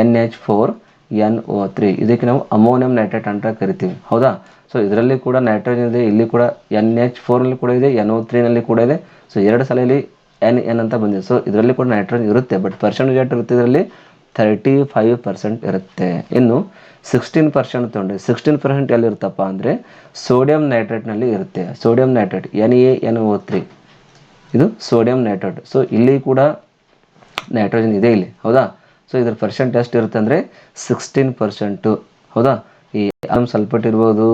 NH4NO3, ಇದಕ್ಕೆ ನಾವು ಅಮೋನಿಯಂ ನೈಟ್ರೇಟ್ ಅಂತ ಕರಿತೀವಿ, ಹೌದಾ? ಸೊ ಇದರಲ್ಲಿ ಕೂಡ ನೈಟ್ರೋಜನ್ ಇದೆ, ಇಲ್ಲಿ ಕೂಡ NH4ನಲ್ಲಿ ಕೂಡ ಇದೆ, NO3ನಲ್ಲಿ ಕೂಡ ಇದೆ. ಸೊ 2 ಸಲ ಇಲ್ಲಿ NN ಅಂತ ಬಂದಿದೆ. ಸೊ ಇದರಲ್ಲಿ ಕೂಡ ನೈಟ್ರೋಜನ್ ಇರುತ್ತೆ, ಬಟ್ ಪರ್ಸೆಂಟೇಜ್ ಎಷ್ಟು ಇರುತ್ತೆ? ಇದರಲ್ಲಿ 35% ಇರುತ್ತೆ. ಇನ್ನು 16% ತೊಗೊಂಡ್ರೆ 16% ಎಲ್ಲಿರುತ್ತಪ್ಪ ಅಂದರೆ ಸೋಡಿಯಂ ನೈಟ್ರೇಟ್ನಲ್ಲಿ ಇರುತ್ತೆ. ಸೋಡಿಯಂ ನೈಟ್ರೇಟ್ NaNO3, ಇದು ಸೋಡಿಯಂ ನೈಟ್ರೇಟ್. ಸೊ ಇಲ್ಲಿ ಕೂಡ ನೈಟ್ರೋಜನ್ ಇದೆ ಇಲ್ಲಿ, ಹೌದಾ? ಸೊ ಇದರ ಪರ್ಸೆಂಟ್ ಎಷ್ಟು ಇರುತ್ತೆ ಅಂದರೆ 16%, ಹೌದಾ? ಈ ಅಮೋನಿಯಂ ಸಲ್ಫೇಟ್ ಇರ್ಬೋದು,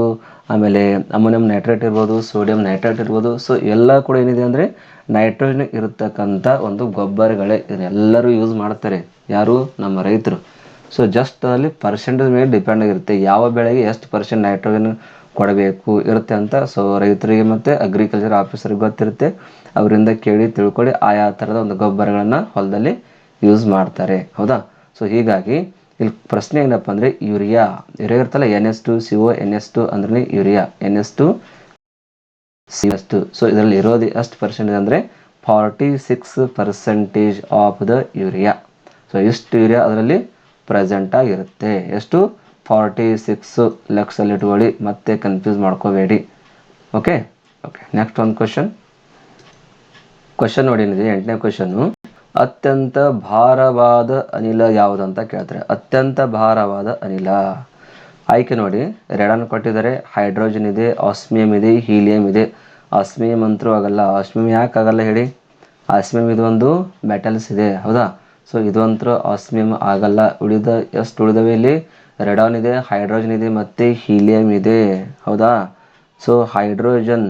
ಆಮೇಲೆ ಅಮೋನಿಯಂ ನೈಟ್ರೇಟ್ ಇರ್ಬೋದು, ಸೋಡಿಯಂ ನೈಟ್ರೇಟ್ ಇರ್ಬೋದು. ಸೊ ಎಲ್ಲ ಕೂಡ ಏನಿದೆ ಅಂದರೆ ನೈಟ್ರೋಜನ್ ಇರತಕ್ಕಂಥ ಒಂದು ಗೊಬ್ಬರಗಳೇ. ಇದನ್ನೆಲ್ಲರೂ ಯೂಸ್ ಮಾಡ್ತಾರೆ. ಯಾರು? ನಮ್ಮ ರೈತರು. ಸೊ ಜಸ್ಟ್ ಅಲ್ಲಿ ಪರ್ಸೆಂಟೇಜ್ ಮೇಲೆ ಡಿಪೆಂಡ್ ಆಗಿರುತ್ತೆ, ಯಾವ ಬೆಳೆಗೆ ಎಷ್ಟು % ನೈಟ್ರೋಜನ್ ಕೊಡಬೇಕು ಇರುತ್ತೆ ಅಂತ. ಸೊ ರೈತರಿಗೆ ಮತ್ತು ಅಗ್ರಿಕಲ್ಚರ್ ಆಫೀಸರಿಗೆ ಗೊತ್ತಿರುತ್ತೆ, ಅವರಿಂದ ಕೇಳಿ ತಿಳ್ಕೊಳ್ಳಿ ಆಯಾ ಥರದ ಒಂದು ಗೊಬ್ಬರಗಳನ್ನು ಹೊಲದಲ್ಲಿ ಯೂಸ್ ಮಾಡ್ತಾರೆ, ಹೌದಾ? ಸೊ ಹೀಗಾಗಿ ಇಲ್ಲಿ ಪ್ರಶ್ನೆ ಏನಪ್ಪ ಅಂದರೆ ಯೂರಿಯಾ ಇರ್ತಲ್ಲ, NH2CO NH2 ಅಂದ್ರೆ ಯೂರಿಯಾ, NH2CO. ಸೊ ಇದರಲ್ಲಿ ಇರೋದು ಎಷ್ಟು % ಅಂದರೆ 46% ಆಫ್ ದ ಯೂರಿಯಾ. ಸೊ ಇಷ್ಟು ಯೂರಿಯಾ ಅದರಲ್ಲಿ ಪ್ರೆಸೆಂಟ್ ಆಗಿರುತ್ತೆ. ಎಷ್ಟು? 46 ಲಕ್ಷದಲ್ಲಿ ಇಟ್ಕೊಳ್ಳಿ, ಮತ್ತೆ ಕನ್ಫ್ಯೂಸ್ ಮಾಡ್ಕೋಬೇಡಿ. Okay okay. ನೆಕ್ಸ್ಟ್ ಒಂದು ಕ್ವಶನ್, ಕ್ವಶನ್ ನೋಡಿ ಏನಿದೆ 8ನೇ ಕ್ವಶನ್ನು, ಅತ್ಯಂತ ಭಾರವಾದ ಅನಿಲ ಯಾವುದಂತ ಕೇಳ್ತಾರೆ. ಅತ್ಯಂತ ಭಾರವಾದ ಅನಿಲ ಆಯ್ಕೆ ನೋಡಿ, ರೆಡಾನ್ ಕೊಟ್ಟಿದ್ದಾರೆ, ಹೈಡ್ರೋಜನ್ ಇದೆ, ಆಸ್ಮಿಯಂ ಇದೆ, ಹೀಲಿಯಂ ಇದೆ. ಆಸ್ಮಿಯಂ ಅಂತೂ ಆಗಲ್ಲ. ಆಸ್ಮಿಯಂ ಯಾಕೆ ಆಗಲ್ಲ ಹೇಳಿ? ಆಸ್ಮಿಯಂ ಇದು ಒಂದು ಮೆಟಲ್ಸ್ ಇದೆ, ಹೌದಾ? ಸೊ ಇದು ಅಂತೂ ಆಸ್ಮಿಯಂ ಆಗಲ್ಲ. ಎಷ್ಟು ಉಳಿದವೆ ಇಲ್ಲಿ? ರೆಡಾನ್ ಇದೆ, ಹೈಡ್ರೋಜನ್ ಇದೆ ಮತ್ತು ಹೀಲಿಯಂ ಇದೆ, ಹೌದಾ? ಸೊ ಹೈಡ್ರೋಜನ್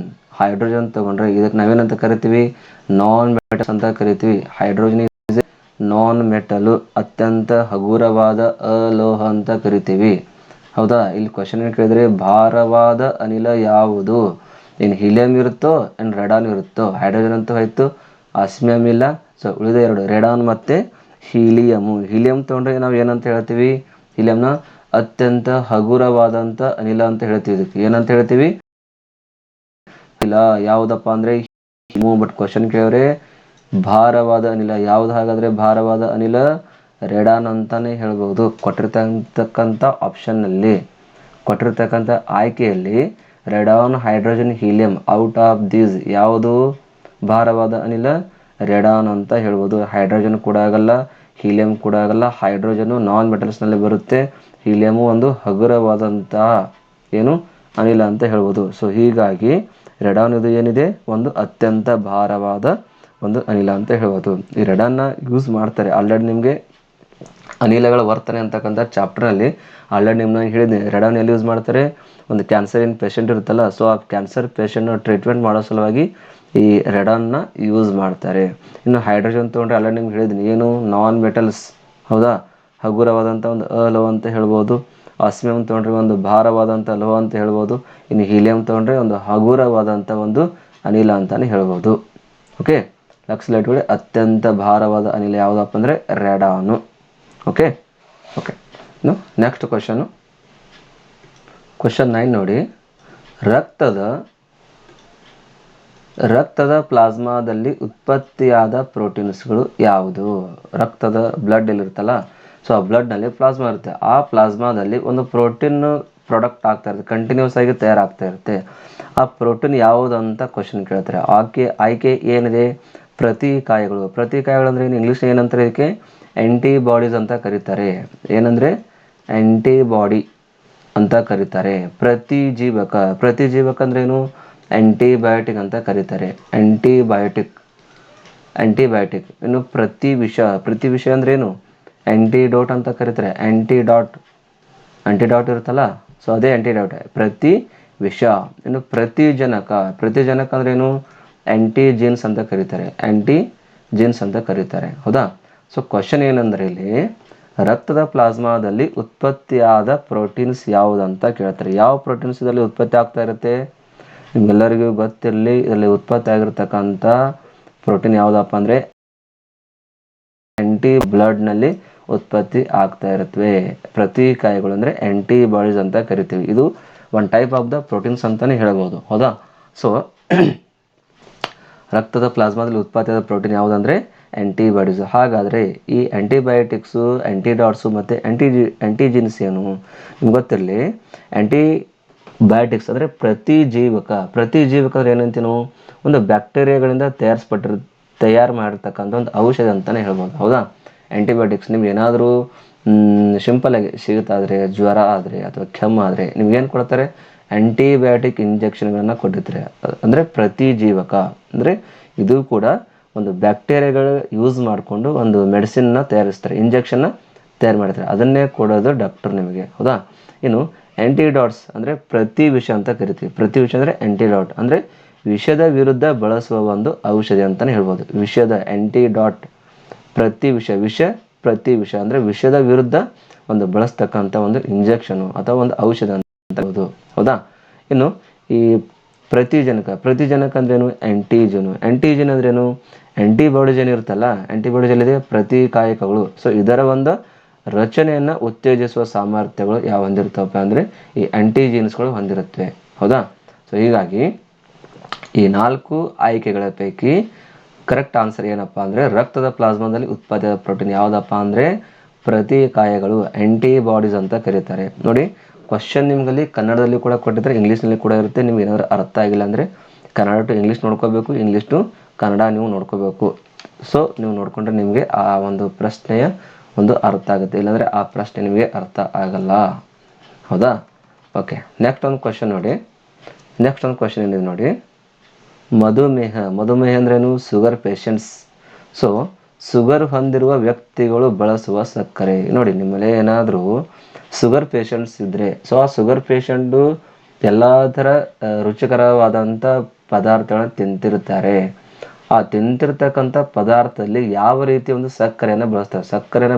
ತಗೊಂಡ್ರೆ ಇದಕ್ಕೆ ನಾವೇನಂತ ಕರಿತೀವಿ? ನಾನ್ ಮೆಟಲ್ಸ್ ಅಂತ ಕರಿತೀವಿ. ಹೈಡ್ರೋಜನ್ ಇಸ್ ನಾನ್ ಮೆಟಲು, ಅತ್ಯಂತ ಹಗುರವಾದ ಅಲೋಹ ಅಂತ ಕರಿತೀವಿ, ಹೌದಾ? ಇಲ್ಲಿ ಕ್ವಶನ್ ಏನು ಕೇಳಿದ್ರೆ ಭಾರವಾದ ಅನಿಲ ಯಾವುದು? ಏನು ಹೀಲಿಯಂ ಇರುತ್ತೋ ಏನು ರೆಡಾನ್ ಇರುತ್ತೋ? ಹೈಡ್ರೋಜನ್ ಅಂತೂ ಆಯಿತು, ಆಸ್ಮಿಯಂ ಇಲ್ಲ. ಸೊ ಉಳಿದ ಎರಡು ರೆಡಾನ್ ಮತ್ತು ಹೀಲಿಯಂ ತೊಗೊಂಡ್ರೆ ನಾವು ಏನಂತ ಹೇಳ್ತೀವಿ? ಹೀಲಿಯಂನ ಅತ್ಯಂತ ಹಗುರವಾದಂಥ ಅನಿಲ ಅಂತ ಹೇಳ್ತೀವಿ. ಇದಕ್ಕೆ ಏನಂತ ಹೇಳ್ತೀವಿ? ಇಲ್ಲ ಯಾವುದಪ್ಪ ಅಂದರೆ ಬಟ್ ಕ್ವಶನ್ ಕೇಳಿದ್ರೆ ಭಾರವಾದ ಅನಿಲ ಯಾವುದು? ಹಾಗಾದರೆ ಭಾರವಾದ ಅನಿಲ ರೆಡಾನ್ ಅಂತಾನೆ ಹೇಳ್ಬೋದು. ಕೊಟ್ಟಿರ್ತಕ್ಕಂಥ ಆಯ್ಕೆಯಲ್ಲಿ Radeon, hydrogen, helium out of these ಯಾವುದು ಭಾರವಾದ ಅನಿಲ? ರೆಡಾನ್ ಅಂತ ಹೇಳ್ಬೋದು. ಹೈಡ್ರೋಜನ್ ಕೂಡ ಆಗಲ್ಲ, ಹೀಲಿಯಂ ಕೂಡ ಆಗಲ್ಲ. ಹೈಡ್ರೋಜನು ನಾನ್ ಮೆಟಲ್ಸ್ನಲ್ಲಿ ಬರುತ್ತೆ, ಹೀಲಿಯಮು ಒಂದು ಹಗುರವಾದಂತಹ ಅನಿಲ ಅಂತ ಹೇಳ್ಬೋದು. ಸೊ ಹೀಗಾಗಿ ರೆಡಾನ್ ಇದು ಏನಿದೆ ಒಂದು ಅತ್ಯಂತ ಭಾರವಾದ ಒಂದು ಅನಿಲ ಅಂತ ಹೇಳ್ಬೋದು. ಈ ರೆಡಾನ್ನ ಯೂಸ್ ಮಾಡ್ತಾರೆ ಆಲ್ರೆಡಿ ನಿಮಗೆ ಅನಿಲಗಳ ವರ್ತನೆ ಅಂತಕ್ಕಂಥ ಚಾಪ್ಟರ್ನಲ್ಲಿ ಆಲ್ರೆಡಿ ನಿಮ್ಮನ್ನ ಹೇಳಿದ್ದೀನಿ. ರೆಡಾನ್ ಎಲ್ಲಿ ಯೂಸ್ ಮಾಡ್ತಾರೆ? ಒಂದು ಕ್ಯಾನ್ಸರಿನ್ ಪೇಷಂಟ್ ಇರುತ್ತಲ್ಲ, ಸೊ ಆ ಕ್ಯಾನ್ಸರ್ ಪೇಷಂಟ್ನ ಟ್ರೀಟ್ಮೆಂಟ್ ಮಾಡೋ ಸಲುವಾಗಿ ಈ ರೆಡಾನ್ನ ಯೂಸ್ ಮಾಡ್ತಾರೆ. ಇನ್ನು ಹೈಡ್ರೋಜನ್ ತೊಗೊಂಡ್ರೆ ಆಲ್ರೆಡಿ ನಿಮ್ಗೆ ಹೇಳಿದ್ದೀನಿ, ಏನು ನಾನ್ ಮೆಟಲ್ಸ್, ಹೌದಾ? ಹಗುರವಾದಂಥ ಒಂದು ಅಲೋಹ ಅಂತ ಹೇಳ್ಬೋದು. ಆಸ್ಮಿಯಂ ತೊಗೊಂಡ್ರೆ ಒಂದು ಭಾರವಾದಂಥ ಲೋಹ ಅಂತ ಹೇಳ್ಬೋದು. ಇನ್ನು ಹೀಲಿಯಂ ತೊಗೊಂಡ್ರೆ ಒಂದು ಹಗುರವಾದಂಥ ಒಂದು ಅನಿಲ ಅಂತಲೇ ಹೇಳ್ಬೋದು. ಓಕೆ, ಲಕ್ಷ ಅತ್ಯಂತ ಭಾರವಾದ ಅನಿಲ ಯಾವುದಪ್ಪ ಅಂದರೆ ರೆಡಾನು. ಓಕೆ, ಇನ್ನು ನೆಕ್ಸ್ಟ್ ಕ್ವಶನ್ 9 ನೋಡಿ, ರಕ್ತದ ಪ್ಲಾಸ್ಮಾದಲ್ಲಿ ಉತ್ಪತ್ತಿಯಾದ ಪ್ರೋಟೀನ್ಸ್ಗಳು ಯಾವುದು? ರಕ್ತದ ಬ್ಲಡ್ ಎಲ್ಲಿರುತ್ತಲ್ಲ, ಸೊ ಆ ಬ್ಲಡ್ನಲ್ಲಿ ಪ್ಲಾಸ್ಮಾ ಇರುತ್ತೆ. ಆ ಪ್ಲಾಸ್ಮಾದಲ್ಲಿ ಒಂದು ಪ್ರೋಟೀನ್ ಪ್ರಾಡಕ್ಟ್ ಆಗ್ತಾ ಇರುತ್ತೆ, ಕಂಟಿನ್ಯೂಸ್ ಆಗಿ ತಯಾರಾಗ್ತಾ ಇರುತ್ತೆ. ಆ ಪ್ರೋಟೀನ್ ಯಾವುದು ಅಂತ ಕ್ವಶನ್ ಕೇಳ್ತಾರೆ. ಆಯ್ಕೆ ಏನಿದೆ? ಪ್ರತಿಕಾಯಗಳು ಅಂದರೆ ಏನು? ಇಂಗ್ಲೀಷ್ ಏನಂತಾರೆ ಇದಕ್ಕೆ? ಆ್ಯಂಟಿಬಾಡೀಸ್ ಅಂತ ಕರೀತಾರೆ. ಏನಂದರೆ ಆ್ಯಂಟಿಬಾಡಿ ಅಂತ ಕರೀತಾರೆ. ಪ್ರತಿಜೀವಕ ಅಂದ್ರೆ ಏನು? ಆ್ಯಂಟಿಬಯೋಟಿಕ್ ಅಂತ ಕರೀತಾರೆ. ಆ್ಯಂಟಿಬಯೋಟಿಕ್. ಇನ್ನು ಪ್ರತಿವಿಷ ಅಂದ್ರೆ ಏನು? ಆ್ಯಂಟಿಡೋಟ್ ಅಂತ ಕರೀತಾರೆ. ಆ್ಯಂಟಿಡಾಟ್ ಇರುತ್ತಲ್ಲ, ಸೊ ಅದೇ ಆ್ಯಂಟಿಡಾಟ್, ಪ್ರತಿ ವಿಷ. ಇನ್ನು ಪ್ರತಿಜನಕ ಅಂದ್ರೆ ಏನು? ಆ್ಯಂಟಿಜೀನ್ಸ್ ಅಂತ ಕರೀತಾರೆ, ಹೌದಾ? ಸೊ ಕ್ವಶನ್ ಏನಂದ್ರೆ ಇಲ್ಲಿ ರಕ್ತದ ಪ್ಲಾಸ್ಮಾದಲ್ಲಿ ಉತ್ಪತ್ತಿಯಾದ ಪ್ರೋಟೀನ್ಸ್ ಯಾವುದಂತ ಕೇಳ್ತಾರೆ. ಯಾವ ಪ್ರೋಟೀನ್ಸ್ ಇದರಲ್ಲಿ ಉತ್ಪತ್ತಿ ಆಗ್ತಾ ಇರುತ್ತೆ? ನಿಮ್ಗೆಲ್ಲರಿಗೂ ಗೊತ್ತಿರಲಿ, ಇದರಲ್ಲಿ ಉತ್ಪತ್ತಿ ಆಗಿರ್ತಕ್ಕಂಥ ಪ್ರೋಟೀನ್ ಯಾವುದಪ್ಪ ಅಂದರೆ ಬ್ಲಡ್ನಲ್ಲಿ ಉತ್ಪತ್ತಿ ಆಗ್ತಾ ಇರುತ್ತವೆ. ಪ್ರತಿಕಾಯಗಳು ಅಂದರೆ ಆ್ಯಂಟಿಬಾಡೀಸ್ ಅಂತ ಕರಿತೀವಿ. ಇದು one type of the proteins ಅಂತಲೇ ಹೇಳ್ಬೋದು, ಹೌದಾ? ಸೊ ರಕ್ತದ ಪ್ಲಾಸ್ಮಾದಲ್ಲಿ ಉತ್ಪತ್ತಿಯಾದ ಪ್ರೋಟೀನ್ ಯಾವುದಂದರೆ ಆ್ಯಂಟಿಬಾಡೀಸ್. ಹಾಗಾದರೆ ಈ ಆ್ಯಂಟಿಬಯೋಟಿಕ್ಸು, ಆ್ಯಂಟಿಡಾಟ್ಸು ಮತ್ತು ಆ್ಯಂಟಿಜೀನ್ಸ್ ಏನು ನಿಮ್ಗೆ ಗೊತ್ತಿರಲಿ. ಆ್ಯಂಟಿಬಯೋಟಿಕ್ಸ್ ಅಂದರೆ ಪ್ರತಿಜೀವಕ ಅಂದರೆ ಏನಂತೀವಿ ನಾವು? ಒಂದು ಬ್ಯಾಕ್ಟೀರಿಯಾಗಳಿಂದ ತಯಾರು ಮಾಡಿರ್ತಕ್ಕಂಥ ಒಂದು ಔಷಧ ಅಂತಲೇ ಹೇಳ್ಬೋದು, ಹೌದಾ? ಆ್ಯಂಟಿಬಯೋಟಿಕ್ಸ್ ನಿಮ್ಗೆ ಏನಾದರೂ ಸಿಂಪಲಾಗಿ ಶೀತಾದರೆ, ಜ್ವರ ಆದರೆ ಅಥವಾ ಕೆಮ್ಮಾದರೆ ನಿಮ್ಗೇನು ಕೊಡ್ತಾರೆ? ಆ್ಯಂಟಿಬಯೋಟಿಕ್ ಇಂಜೆಕ್ಷನ್ಗಳನ್ನು ಕೊಟ್ಟಿರ್ತಾರೆ. ಅಂದರೆ ಪ್ರತಿಜೀವಕ ಅಂದರೆ ಇದು ಕೂಡ ಒಂದು ಬ್ಯಾಕ್ಟೀರಿಯಾಗಳು ಯೂಸ್ ಮಾಡಿಕೊಂಡು ಒಂದು ಮೆಡಿಸಿನ್ನ ತಯಾರಿಸ್ತಾರೆ, ಇಂಜೆಕ್ಷನ್ನ ತಯಾರು ಮಾಡ್ತಾರೆ. ಅದನ್ನೇ ಕೊಡೋದು ಡಾಕ್ಟರ್ ನಿಮಗೆ, ಹೌದಾ? ಇನ್ನು ಆ್ಯಂಟಿಡಾಟ್ಸ್ ಅಂದರೆ ಪ್ರತಿವಿಷ ಅಂತ ಕರಿತೀವಿ. ಪ್ರತಿವಿಷ ಅಂದರೆ ಆ್ಯಂಟಿಡಾಟ್ ಅಂದರೆ ವಿಷದ ವಿರುದ್ಧ ಬಳಸುವ ಒಂದು ಔಷಧಿ ಅಂತಲೇ ಹೇಳ್ಬೋದು. ಆ್ಯಂಟಿಡಾಟ್ ಪ್ರತಿವಿಷ ಅಂದರೆ ವಿಷದ ವಿರುದ್ಧ ಒಂದು ಬಳಸ್ತಕ್ಕಂಥ ಒಂದು ಇಂಜೆಕ್ಷನು ಅಥವಾ ಒಂದು ಔಷಧ ಅಂತ ಹೇಳ್ಬೋದು, ಹೌದಾ? ಇನ್ನು ಈ ಪ್ರತಿಜನಕ ಅಂದ್ರೇನು? ಆ್ಯಂಟಿಜನ್ ಅಂದ್ರೇನು? ಆ್ಯಂಟಿಬಾಡೀಸ್ ಏನಿರುತ್ತಲ್ಲ, ಆ್ಯಂಟಿಬಾಡೀಸ್ ಎಲ್ಲಿದೆ? ಪ್ರತಿಕಾಯಕಗಳು. ಸೊ ಇದರ ಒಂದು ರಚನೆಯನ್ನು ಉತ್ತೇಜಿಸುವ ಸಾಮರ್ಥ್ಯಗಳು ಯಾವ ಹೊಂದಿರ್ತವಪ್ಪ ಅಂದರೆ ಈ ಆ್ಯಂಟಿಜೀನ್ಸ್ಗಳು ಹೊಂದಿರುತ್ತವೆ, ಹೌದಾ? ಸೊ ಹೀಗಾಗಿ ಈ 4 ಆಯ್ಕೆಗಳ ಪೈಕಿ ಕರೆಕ್ಟ್ ಆನ್ಸರ್ ಏನಪ್ಪ ಅಂದರೆ ರಕ್ತದ ಪ್ಲಾಸ್ಮಾದಲ್ಲಿ ಉತ್ಪತ್ತಿಯಾದ ಪ್ರೋಟೀನ್ ಯಾವುದಪ್ಪ ಅಂದರೆ ಪ್ರತಿಕಾಯಗಳು, ಆ್ಯಂಟಿಬಾಡೀಸ್ ಅಂತ ಕರೀತಾರೆ. ನೋಡಿ, ಕ್ವಶನ್ ನಿಮ್ಗಲ್ಲಿ ಕನ್ನಡದಲ್ಲಿ ಕೂಡ ಕೊಟ್ಟಿದ್ದಾರೆ, ಇಂಗ್ಲೀಷ್ನಲ್ಲಿ ಕೂಡ ಇರುತ್ತೆ. ನಿಮ್ಗೆ ಏನಾದರೂ ಅರ್ಥ ಆಗಿಲ್ಲ ಅಂದರೆ ಕನ್ನಡ ಟು ಇಂಗ್ಲೀಷ್ ನೋಡ್ಕೋಬೇಕು, ಇಂಗ್ಲೀಷ್ ಟು ಕನ್ನಡ ನೀವು ನೋಡ್ಕೋಬೇಕು. ಸೊ ನೀವು ನೋಡಿಕೊಂಡ್ರೆ ನಿಮಗೆ ಆ ಒಂದು ಪ್ರಶ್ನೆಯ ಒಂದು ಅರ್ಥ ಆಗುತ್ತೆ, ಇಲ್ಲಾಂದರೆ ಆ ಪ್ರಶ್ನೆ ನಿಮಗೆ ಅರ್ಥ ಆಗಲ್ಲ. ಹೌದಾ? ಓಕೆ, ನೆಕ್ಸ್ಟ್ ಒಂದು ಕ್ವಶನ್ ನೋಡಿ. ನೆಕ್ಸ್ಟ್ ಒಂದು ಕ್ವಶನ್ ಏನಿದೆ ನೋಡಿ, ಮಧುಮೇಹ ಅಂದ್ರೇನು? Sugar patients. ಸೊ ಶುಗರ್ ಹೊಂದಿರುವ ವ್ಯಕ್ತಿಗಳು ಬಳಸುವ ಸಕ್ಕರೆ. ನೋಡಿ, ನಿಮ್ಮಲ್ಲಿ ಏನಾದರೂ ಶುಗರ್ ಪೇಷಂಟ್ಸ್ ಇದ್ದರೆ, ಸೊ ಆ ಶುಗರ್ ಪೇಷಂಟು ಎಲ್ಲ ಥರ ರುಚಿಕರವಾದಂಥ ಪದಾರ್ಥಗಳನ್ನ ತಿಂತಿರ್ತಾರೆ. ಆ ತಿಂತಿರ್ತಕ್ಕಂಥ ಪದಾರ್ಥದಲ್ಲಿ ಯಾವ ರೀತಿ ಒಂದು ಸಕ್ಕರೆಯನ್ನು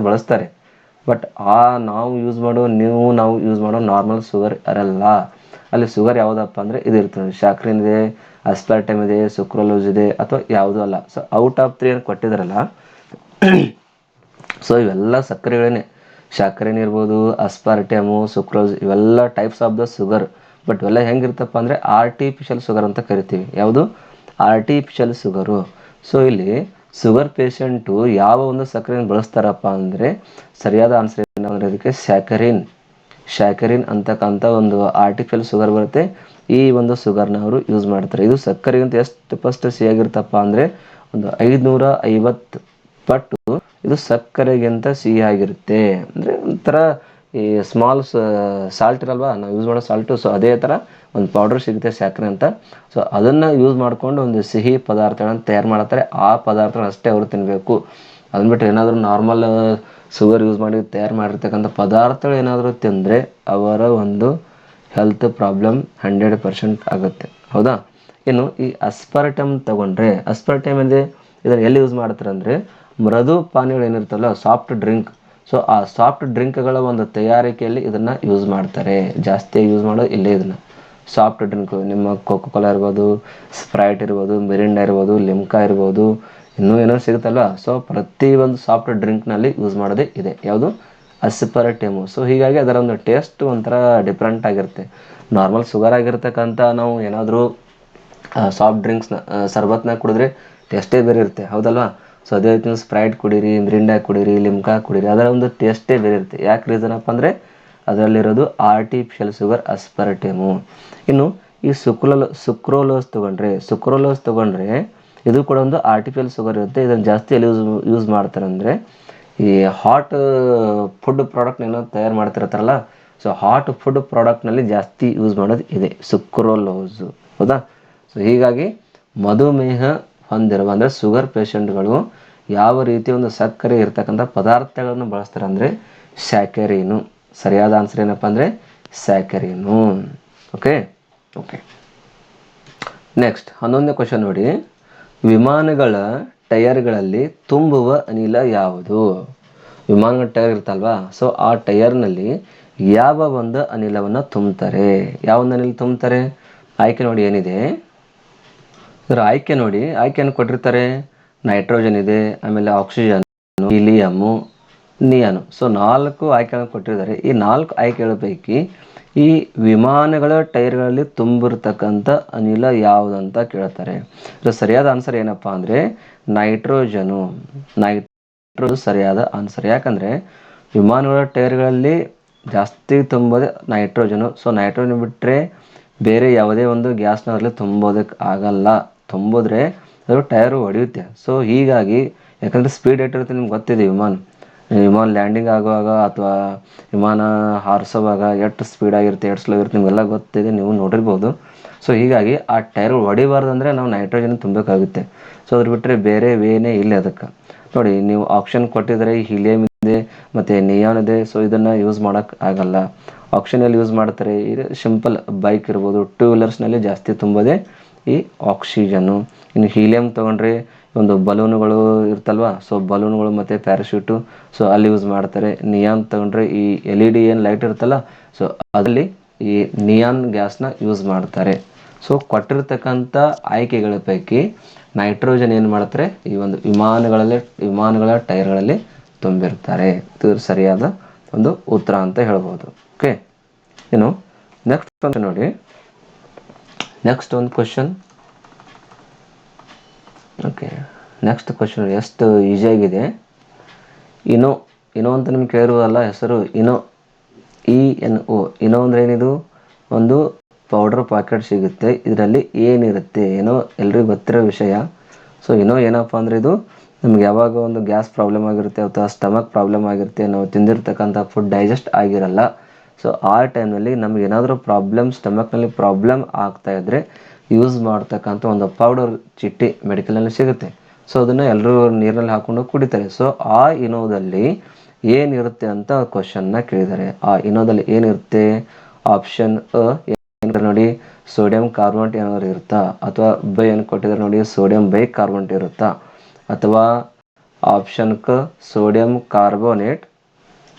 ಬಳಸ್ತಾರೆ. ಬಟ್ ನಾವು ಯೂಸ್ ಮಾಡೋ ನಾವು ಯೂಸ್ ಮಾಡೋ ನಾರ್ಮಲ್ ಶುಗರ್ ಇರಲ್ಲ. ಅಲ್ಲಿ ಶುಗರ್ ಯಾವುದಪ್ಪ ಅಂದರೆ ಇದು ಇರ್ತದೆ ನೋಡಿ, ಶಾಕ್ರಿನ್ ಇದೆ, ಅಸ್ಪಾರ್ಟಮ್ ಇದೆ, ಸುಕ್ರೋಲೋಸ್ ಇದೆ, ಅಥವಾ ಯಾವುದೂ ಅಲ್ಲ. ಸೊ ಔಟ್ ಆಫ್ 3 ಏನು ಕೊಟ್ಟಿದ್ದಾರಲ್ಲ, ಸೊ ಇವೆಲ್ಲ ಸಕ್ಕರೆಗಳೇ. ಶಾಕ್ರಿನ್ ಇರ್ಬೋದು, ಅಸ್ಪಾರ್ಟಮು, ಸುಕ್ರೋಸ್, ಇವೆಲ್ಲ types of the sugar. But ಇವೆಲ್ಲ ಹೆಂಗಿರ್ತಪ್ಪ ಅಂದರೆ ಆರ್ಟಿಫಿಷಿಯಲ್ ಶುಗರ್ ಅಂತ ಕರಿತೀವಿ. ಯಾವುದು? Artificial sugar. ಸೊ ಇಲ್ಲಿ ಶುಗರ್ ಪೇಷಂಟು ಯಾವ ಒಂದು ಸಕ್ಕರೆಯನ್ನು ಬಳಸ್ತಾರಪ್ಪ ಅಂದರೆ, ಸರಿಯಾದ ಆನ್ಸರ್ ಏನಂದರೆ ಅದಕ್ಕೆ ಶಾಕರಿನ್ ಅಂತಕ್ಕಂಥ ಒಂದು ಆರ್ಟಿಫಿಷಿಯಲ್ ಶುಗರ್ ಬರುತ್ತೆ. ಈ ಒಂದು ಶುಗರ್ನ ಅವರು ಯೂಸ್ ಮಾಡ್ತಾರೆ. ಇದು ಸಕ್ಕರೆಗಿಂತ ಎಷ್ಟು ಸಿಹಿಯಾಗಿರ್ತಪ್ಪ ಅಂದರೆ ಒಂದು 550 ಪಟ್ಟು ಇದು ಸಕ್ಕರೆಗಿಂತ ಸಿಹಿಯಾಗಿರುತ್ತೆ. ಅಂದರೆ ಒಂಥರ ಈ ಸ್ಮಾಲ್ ಸಾಲ್ಟ್ ಇರಲ್ವಾ, ನಾವು ಯೂಸ್ ಮಾಡೋ ಸಾಲ್ಟು, ಸೊ ಅದೇ ಥರ ಒಂದು ಪೌಡರ್ ಸಿಗುತ್ತೆ ಸಕ್ಕರೆ ಅಂತ. ಸೊ ಅದನ್ನು ಯೂಸ್ ಮಾಡಿಕೊಂಡು ಒಂದು ಸಿಹಿ ಪದಾರ್ಥಗಳನ್ನು ತಯಾರು ಮಾಡ್ತಾರೆ. ಆ ಪದಾರ್ಥಗಳನ್ನ ಅಷ್ಟೇ ಅವರು ತಿನ್ನಬೇಕು. ಅದನ್ನ ಬಿಟ್ಟರೆ ಏನಾದರೂ ನಾರ್ಮಲ್ ಶುಗರ್ ಯೂಸ್ ಮಾಡಿ ತಯಾರು ಮಾಡಿರ್ತಕ್ಕಂಥ ಪದಾರ್ಥಗಳು ಏನಾದರೂ ತಿಂದರೆ ಅವರ ಒಂದು ಹೆಲ್ತ್ ಪ್ರಾಬ್ಲಮ್ 100% ಆಗುತ್ತೆ. ಹೌದಾ? ಇನ್ನು ಈ ಅಸ್ಪಾರ್ಟಮ್ ತಗೊಂಡ್ರೆ, ಅಸ್ಪಾರ್ಟಮ್ ಇದೆ, ಇದನ್ನು ಎಲ್ಲಿ ಯೂಸ್ ಮಾಡ್ತಾರೆ ಅಂದರೆ ಮೃದು ಪಾನೀಯಗಳು ಏನಿರ್ತಲ್ಲ, ಸಾಫ್ಟ್ ಡ್ರಿಂಕ್. ಸೊ ಆ ಸಾಫ್ಟ್ ಡ್ರಿಂಕ್ಗಳ ಒಂದು ತಯಾರಿಕೆಯಲ್ಲಿ ಇದನ್ನು ಯೂಸ್ ಮಾಡ್ತಾರೆ. ಜಾಸ್ತಿ ಯೂಸ್ ಮಾಡೋದು ಇಲ್ಲೇ ಇದನ್ನು. ಸಾಫ್ಟ್ ಡ್ರಿಂಕು ನಿಮ್ಮ ಕೋಕೋ ಕೋಲಾ ಇರ್ಬೋದು, ಸ್ಪ್ರೈಟ್ ಇರ್ಬೋದು, ಮಿರಿಂಡಾ ಇರ್ಬೋದು, ಲಿಮ್ಕಾ ಇರ್ಬೋದು, ಇನ್ನೂ ಏನೋ ಸಿಗುತ್ತಲ್ವ. ಸೊ ಪ್ರತಿಯೊಂದು ಸಾಫ್ಟ್ ಡ್ರಿಂಕ್ನಲ್ಲಿ ಯೂಸ್ ಮಾಡೋದೇ ಇದೆ. ಯಾವುದು? ಅಸ್ಪಾರ್ಟಮು. ಸೊ ಹೀಗಾಗಿ ಅದರ ಒಂದು ಟೇಸ್ಟ್ ಒಂಥರ ಡಿಫ್ರೆಂಟ್ ಆಗಿರುತ್ತೆ. ನಾರ್ಮಲ್ ಶುಗರ್ ಆಗಿರ್ತಕ್ಕಂಥ ನಾವು ಏನಾದರೂ ಸಾಫ್ಟ್ ಡ್ರಿಂಕ್ಸ್ನ ಸರ್ಬತ್ನ ಕುಡಿದ್ರೆ ಟೇಸ್ಟೇ ಬೇರೆ ಇರುತ್ತೆ. ಹೌದಲ್ವಾ? ಸೊ ಅದೇ ರೀತಿ ಸ್ಪ್ರೈಟ್ ಕುಡೀರಿ, ಮಿರಿಂಡಾ ಕುಡೀರಿ, ಲಿಮ್ಕಾ ಕುಡೀರಿ, ಅದರ ಒಂದು ಟೇಸ್ಟೇ ಬೇರೆ ಇರುತ್ತೆ. ಯಾಕೆ ರೀಸನಪ್ಪ ಅಂದರೆ ಅದರಲ್ಲಿರೋದು ಆರ್ಟಿಫಿಷಿಯಲ್ ಶುಗರ್, ಅಸ್ಪಾರ್ಟಮು. ಇನ್ನು ಈ ಸುಕ್ರೋಲೋಸ್ ತೊಗೊಂಡ್ರೆ ಇದು ಕೂಡ ಒಂದು ಆರ್ಟಿಫಿಷಿಯಲ್ ಶುಗರ್ ಇರುತ್ತೆ. ಇದನ್ನು ಜಾಸ್ತಿ ಎಲ್ಲಿ ಯೂಸ್ ಮಾಡ್ತಾರೆ ಅಂದರೆ ಈ ಹಾಟ್ ಫುಡ್ ಪ್ರಾಡಕ್ಟ್ನೇನೋ ತಯಾರು ಮಾಡ್ತಿರ್ತಾರಲ್ಲ, ಸೊ ಹಾಟ್ ಫುಡ್ ಪ್ರಾಡಕ್ಟ್ನಲ್ಲಿ ಜಾಸ್ತಿ ಯೂಸ್ ಮಾಡೋದು ಇದೆ ಸುಕ್ರೋಲೋಸು. ಹೌದಾ? ಸೊ ಹೀಗಾಗಿ ಮಧುಮೇಹ ಹೊಂದಿರುವ ಅಂದರೆ ಶುಗರ್ ಪೇಷಂಟ್ಗಳು ಯಾವ ರೀತಿ ಒಂದು ಸಕ್ಕರೆ ಇರ್ತಕ್ಕಂಥ ಪದಾರ್ಥಗಳನ್ನು ಬಳಸ್ತಾರೆ ಅಂದರೆ ಸ್ಯಾಕರೀನು. ಸರಿಯಾದ ಆನ್ಸರ್ ಏನಪ್ಪ ಅಂದರೆ ಸ್ಯಾಕರೀನು. ಓಕೆ. ನೆಕ್ಸ್ಟ್ 11ನೇ ಕ್ವಶನ್ ನೋಡಿ, ವಿಮಾನಗಳ ಟೈರ್ಗಳಲ್ಲಿ ತುಂಬುವ ಅನಿಲ ಯಾವುದು? ವಿಮಾನಗಳ ಟೈರ್ ಇರ್ತಲ್ವಾ, ಸೊ ಆ ಟೈರ್ನಲ್ಲಿ ಯಾವ ಒಂದು ಅನಿಲವನ್ನು ತುಂಬ್ತಾರೆ? ಯಾವ ಒಂದು ಅನಿಲ ತುಂಬ್ತಾರೆ? ಆಯ್ಕೆ ನೋಡಿ ಏನಿದೆ ಇದರ ಆಯ್ಕೆ ನೋಡಿ. ಆಯ್ಕೆಯನ್ನು ಕೊಟ್ಟಿರ್ತಾರೆ. ನೈಟ್ರೋಜನ್ ಇದೆ, ಆಮೇಲೆ ಆಕ್ಸಿಜನ್, ಹೀಲಿಯಮ್ಮು, ನಿಯಾನು. ಸೊ 4 ಆಯ್ಕೆಗಳನ್ನು ಕೊಟ್ಟಿದ್ದಾರೆ. ಈ 4 ಆಯ್ಕೆಗಳ ಪೈಕಿ ಈ ವಿಮಾನಗಳ ಟೈರ್ಗಳಲ್ಲಿ ತುಂಬಿರ್ತಕ್ಕಂಥ ಅನಿಲ ಯಾವುದಂತ ಕೇಳ್ತಾರೆ. ಇದು ಸರಿಯಾದ ಆನ್ಸರ್ ಏನಪ್ಪ ಅಂದರೆ ನೈಟ್ರೋಜನು ಸರಿಯಾದ ಆನ್ಸರ್. ಯಾಕಂದರೆ ವಿಮಾನಗಳ ಟೈರ್ಗಳಲ್ಲಿ ಜಾಸ್ತಿ ತುಂಬೋದೇ ನೈಟ್ರೋಜನು. ಸೊ ನೈಟ್ರೋಜನ್ ಬಿಟ್ಟರೆ ಬೇರೆ ಯಾವುದೇ ಒಂದು ಗ್ಯಾಸ್ನಲ್ಲಿ ತುಂಬೋದಕ್ಕೆ ಆಗಲ್ಲ. ತುಂಬಿದ್ರೆ ಅದು ಟೈರು ಹೊಡೆಯುತ್ತೆ. ಸೊ ಹೀಗಾಗಿ, ಯಾಕಂದರೆ ಸ್ಪೀಡ್ ಎಷ್ಟಿರುತ್ತೆ ನಿಮ್ಗೆ ಗೊತ್ತಿದೆ. ವಿಮಾನ ಲ್ಯಾಂಡಿಂಗ್ ಆಗುವಾಗ ಅಥವಾ ವಿಮಾನ ಹಾರಿಸುವಾಗ ಎಷ್ಟು ಸ್ಪೀಡಾಗಿರುತ್ತೆ, ಎಷ್ಟು ಸ್ಲೋ ಇರುತ್ತೆ ನಿಮಗೆಲ್ಲ ಗೊತ್ತಿದೆ, ನೀವು ನೋಡಿರ್ಬೋದು. ಸೊ ಹೀಗಾಗಿ ಆ ಟೈರ್ ಹೊಡಿಬಾರ್ದಂದರೆ ನಾವು ನೈಟ್ರೋಜನ್ ತುಂಬಬೇಕಾಗುತ್ತೆ. ಸೊ ಅದ್ರ ಬಿಟ್ಟರೆ ಬೇರೆ ವೇನೇ ಇಲ್ಲ ಅದಕ್ಕೆ. ನೋಡಿ, ನೀವು ಆಪ್ಷನ್ ಕೊಟ್ಟಿದ್ರೆ ಹೀಲಿಯಮ್ ಇದೆ ಮತ್ತು ನಿಯಾನ್ ಇದೆ. ಸೊ ಇದನ್ನು ಯೂಸ್ ಮಾಡೋಕ್ಕೆ ಆಗಲ್ಲ. ಆಪ್ಷನಲ್ಲಿ ಯೂಸ್ ಮಾಡ್ತಾರೆ. ಇದು ಸಿಂಪಲ್ ಬೈಕ್ ಇರ್ಬೋದು, 2 ವೀಲರ್ಸ್ನಲ್ಲಿ ಜಾಸ್ತಿ ತುಂಬೋದೇ ಈ ಆಕ್ಸಿಜನ್ನು. ಇನ್ನು ಹೀಲಿಯಮ್ ತೊಗೊಂಡ್ರೆ ಒಂದು ಬಲೂನುಗಳು ಇರ್ತಲ್ವಾ, ಸೊ ಬಲೂನುಗಳು ಮತ್ತು ಪ್ಯಾರಾಶೂಟು, ಸೊ ಅಲ್ಲಿ ಯೂಸ್ ಮಾಡ್ತಾರೆ. ನಿಯಾನ್ ತೊಗೊಂಡ್ರೆ ಈ LED ಏನು ಲೈಟ್ ಇರುತ್ತಲ್ಲ, ಸೊ ಅದರಲ್ಲಿ ಈ ನಿಯಾನ್ ಗ್ಯಾಸ್ನ ಯೂಸ್ ಮಾಡ್ತಾರೆ. ಸೊ ಕೊಟ್ಟಿರ್ತಕ್ಕಂಥ ಆಯ್ಕೆಗಳ ಪೈಕಿ ನೈಟ್ರೋಜನ್ ಏನು ಮಾಡ್ತಾರೆ, ಈ ಒಂದು ವಿಮಾನಗಳ ಟೈರ್ಗಳಲ್ಲಿ ತುಂಬಿರ್ತಾರೆ. ಇದು ಸರಿಯಾದ ಒಂದು ಉತ್ತರ ಅಂತ ಹೇಳ್ಬೋದು. ಓಕೆ. ಇನ್ನು ನೆಕ್ಸ್ಟ್ ಅಂತ ನೋಡಿ, ನೆಕ್ಸ್ಟ್ ಒಂದು ಕ್ವಶನ್. ಓಕೆ, ನೆಕ್ಸ್ಟ್ ಕ್ವಶನ್ ಎಷ್ಟು ಈಸಿಯಾಗಿದೆ. ಇನೋ ಅಂತ ನಿಮ್ಗೆ ಕೇಳಿರುವುದಲ್ಲ ಹೆಸರು, ಇನೋ ಅಂದರೆ ಏನಿದು? ಒಂದು ಪೌಡರ್ ಪ್ಯಾಕೆಟ್ ಸಿಗುತ್ತೆ. ಇದರಲ್ಲಿ ಏನಿರುತ್ತೆ? ಏನೋ ಎಲ್ರಿಗೂ ಗೊತ್ತಿರೋ ವಿಷಯ. ಸೊ ಇನೋ ಏನಪ್ಪ ಅಂದರೆ ಇದು ನಮ್ಗೆ ಯಾವಾಗ ಒಂದು ಗ್ಯಾಸ್ ಪ್ರಾಬ್ಲಮ್ ಆಗಿರುತ್ತೆ ಅಥವಾ ಸ್ಟಮಕ್ ಪ್ರಾಬ್ಲಮ್ ಆಗಿರುತ್ತೆ, ನಾವು ತಿಂದಿರ್ತಕ್ಕಂಥ ಫುಡ್ ಡೈಜೆಸ್ಟ್ ಆಗಿರಲ್ಲ. ಸೊ ಆ ಟೈಮ್ನಲ್ಲಿ ನಮ್ಗೆ ಏನಾದರೂ ಸ್ಟಮಕ್ನಲ್ಲಿ ಪ್ರಾಬ್ಲಮ್ ಆಗ್ತಾ ಇದ್ದರೆ ಯೂಸ್ ಮಾಡ್ತಕ್ಕಂಥ ಒಂದು ಪೌಡರ್ ಚಿಟ್ಟಿ ಮೆಡಿಕಲಲ್ಲಿ ಸಿಗುತ್ತೆ. ಸೊ ಅದನ್ನು ಎಲ್ಲರೂ ನೀರಿನಲ್ಲಿ ಹಾಕ್ಕೊಂಡು ಕುಡಿತಾರೆ. ಸೊ ಆ ಇನೋದಲ್ಲಿ ಏನಿರುತ್ತೆ ಅಂತ ಕ್ವಶನ್ನ ಕೇಳಿದ್ದಾರೆ. ಆ ಇನೋದಲ್ಲಿ ಏನಿರುತ್ತೆ? ಆಪ್ಷನ್ ಏನು ನೋಡಿ, ಸೋಡಿಯಂ ಕಾರ್ಬೋನೇಟ್ ಏನಾದರೂ ಇರುತ್ತಾ? ಅಥವಾ ಬೈ ಏನು ಕೊಟ್ಟಿದ್ದಾರೆ ನೋಡಿ, ಸೋಡಿಯಂ ಬೈ ಕಾರ್ಬೋನೇಟ್ ಇರುತ್ತಾ? ಅಥವಾ ಆಪ್ಷನ್ ಸೋಡಿಯಂ ಕಾರ್ಬೋನೇಟ್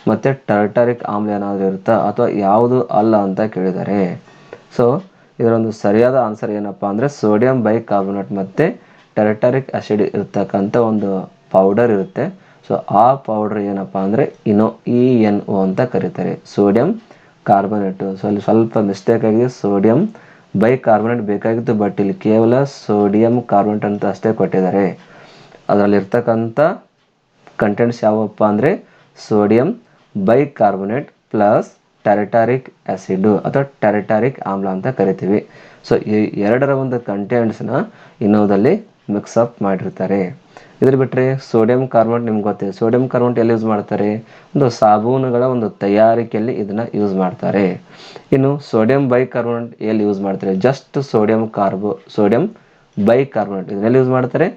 ಮತ್ತು ಟರ್ಟರಿಕ್ ಆಮ್ಲ ಏನಾದರೂ ಇರುತ್ತಾ? ಅಥವಾ ಯಾವುದು ಅಲ್ಲ ಅಂತ ಕೇಳಿದ್ದಾರೆ. ಸೊ ಇದರೊಂದು ಸರಿಯಾದ ಆನ್ಸರ್ ಏನಪ್ಪ ಅಂದರೆ ಸೋಡಿಯಂ ಬೈ ಕಾರ್ಬೋನೇಟ್ ಮತ್ತು ಟರ್ಟರಿಕ್ ಆಸಿಡ್ ಇರ್ತಕ್ಕಂಥ ಒಂದು ಪೌಡರ್ ಇರುತ್ತೆ. ಸೊ ಆ ಪೌಡರ್ ಏನಪ್ಪ ಅಂದರೆ NO ಅಂತ ಕರೀತಾರೆ, ಸೋಡಿಯಂ ಕಾರ್ಬೋನೇಟು. ಸೊ ಅಲ್ಲಿ ಸ್ವಲ್ಪ ಮಿಸ್ಟೇಕ್ ಆಗಿ ಸೋಡಿಯಂ ಬೈ ಕಾರ್ಬೋನೇಟ್ ಬೇಕಾಗಿತ್ತು, ಬಟ್ ಇಲ್ಲಿ ಕೇವಲ ಸೋಡಿಯಂ ಕಾರ್ಬೋನೇಟ್ ಅಂತ ಅಷ್ಟೇ ಕೊಟ್ಟಿದ್ದಾರೆ. ಅದರಲ್ಲಿರ್ತಕ್ಕಂಥ ಕಂಟೆಂಟ್ಸ್ ಯಾವಪ್ಪ ಅಂದರೆ sodium bicarbonate plus tartaric acid ಅಥವಾ ಟರ್ಟರಿಕ್ ಆಮ್ಲ ಅಂತ ಕರಿತೀವಿ. ಸೊ ಈ ಎರಡರ ಒಂದು ಕಂಟೆಂಟ್ಸ್ನ ಇನೋದಲ್ಲಿ ಮಿಕ್ಸಪ್ ಮಾಡಿರ್ತಾರೆ. ಇದ್ರ ಬಿಟ್ಟರೆ ಸೋಡಿಯಂ ಕಾರ್ಬೋನೇಟ್ ನಿಮ್ಗೆ ಗೊತ್ತಿದೆ. ಸೋಡಿಯಂ ಕಾರ್ಬೋನೇಟ್ ಎಲ್ಲಿ ಯೂಸ್ ಮಾಡ್ತಾರೆ? ಒಂದು ಸಾಬೂನುಗಳ ಒಂದು ತಯಾರಿಕೆಯಲ್ಲಿ ಇದನ್ನು ಯೂಸ್ ಮಾಡ್ತಾರೆ. ಇನ್ನು ಸೋಡಿಯಂ ಬೈ ಕಾರ್ಬೋನೇಟ್ ಎಲ್ಲಿ ಯೂಸ್ ಮಾಡ್ತಾರೆ? ಜಸ್ಟ್ ಸೋಡಿಯಂ ಬೈ ಕಾರ್ಬೋನೇಟ್ ಇದನ್ನೆಲ್ಲಿ ಯೂಸ್ ಮಾಡ್ತಾರೆ?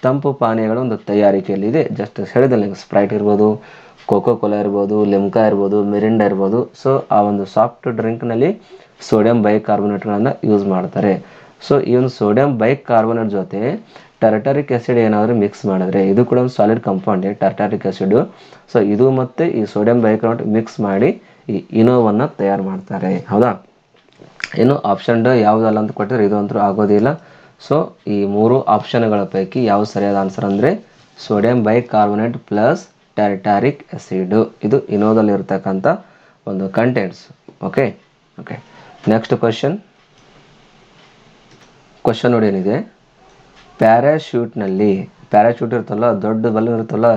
ತಂಪು ಪಾನೀಯಗಳ ಒಂದು ತಯಾರಿಕೆಯಲ್ಲಿ ಇದೆ. ಜಸ್ಟ್ ಹೇಳಿದಲ್ಲಿ ಸ್ಪ್ರೈಟ್ ಇರ್ಬೋದು, ಕೋಕೋ ಕೋಲಾ ಇರ್ಬೋದು, ಲಿಮ್ಕಾ ಇರ್ಬೋದು, ಮಿರಿಂಡಾ ಇರ್ಬೋದು. ಸೊ ಆ ಒಂದು ಸಾಫ್ಟ್ ಡ್ರಿಂಕ್ನಲ್ಲಿ ಸೋಡಿಯಂ ಬೈ ಕಾರ್ಬೋನೇಟ್ಗಳನ್ನು ಯೂಸ್ ಮಾಡ್ತಾರೆ. ಸೊ ಈ ಒಂದು ಸೋಡಿಯಂ ಬೈ ಕಾರ್ಬೋನೇಟ್ ಜೊತೆ ಟರ್ಟರಿಕ್ ಆ್ಯಸಿಡ್ ಏನಾದರೂ ಮಿಕ್ಸ್ ಮಾಡಿದ್ರೆ, ಇದು ಕೂಡ ಒಂದು ಸಾಲಿಡ್ ಕಂಪೌಂಡೇ ಟರ್ಟರಿಕ್ ಆ್ಯಸಿಡು. ಸೊ ಇದು ಮತ್ತು ಈ ಸೋಡಿಯಂ ಬೈ ಕಾರ್ಬೋನೇಟ್ ಮಿಕ್ಸ್ ಮಾಡಿ ಈ ಇನೋವನ್ನು ತಯಾರು ಮಾಡ್ತಾರೆ. ಹೌದಾ? ಇನ್ನು ಆಪ್ಷನ್ ಡ ಯಾವುದಲ್ಲ ಅಂತ ಕೊಟ್ಟರೆ ಇದು ಅಂತೂ ಆಗೋದಿಲ್ಲ. ಸೊ ಈ ಮೂರು ಆಪ್ಷನ್ಗಳ ಪೈಕಿ ಯಾವ ಸರಿಯಾದ ಆನ್ಸರ್ ಅಂದರೆ sodium bicarbonate plus tartaric acid. ಇದು ಇನೋದಲ್ಲಿರ್ತಕ್ಕಂಥ ಒಂದು ಕಂಟೆಂಟ್ಸ್. ಓಕೆ. ನೆಕ್ಸ್ಟ್ ಕ್ವಶನ್ ನೋಡಿ ಏನಿದೆ, ಪ್ಯಾರಾಶೂಟ್ ಇರ್ತಲ್ಲ, ದೊಡ್ಡ ಬಲೂನ್ ಇರುತ್ತಲ್ಲ,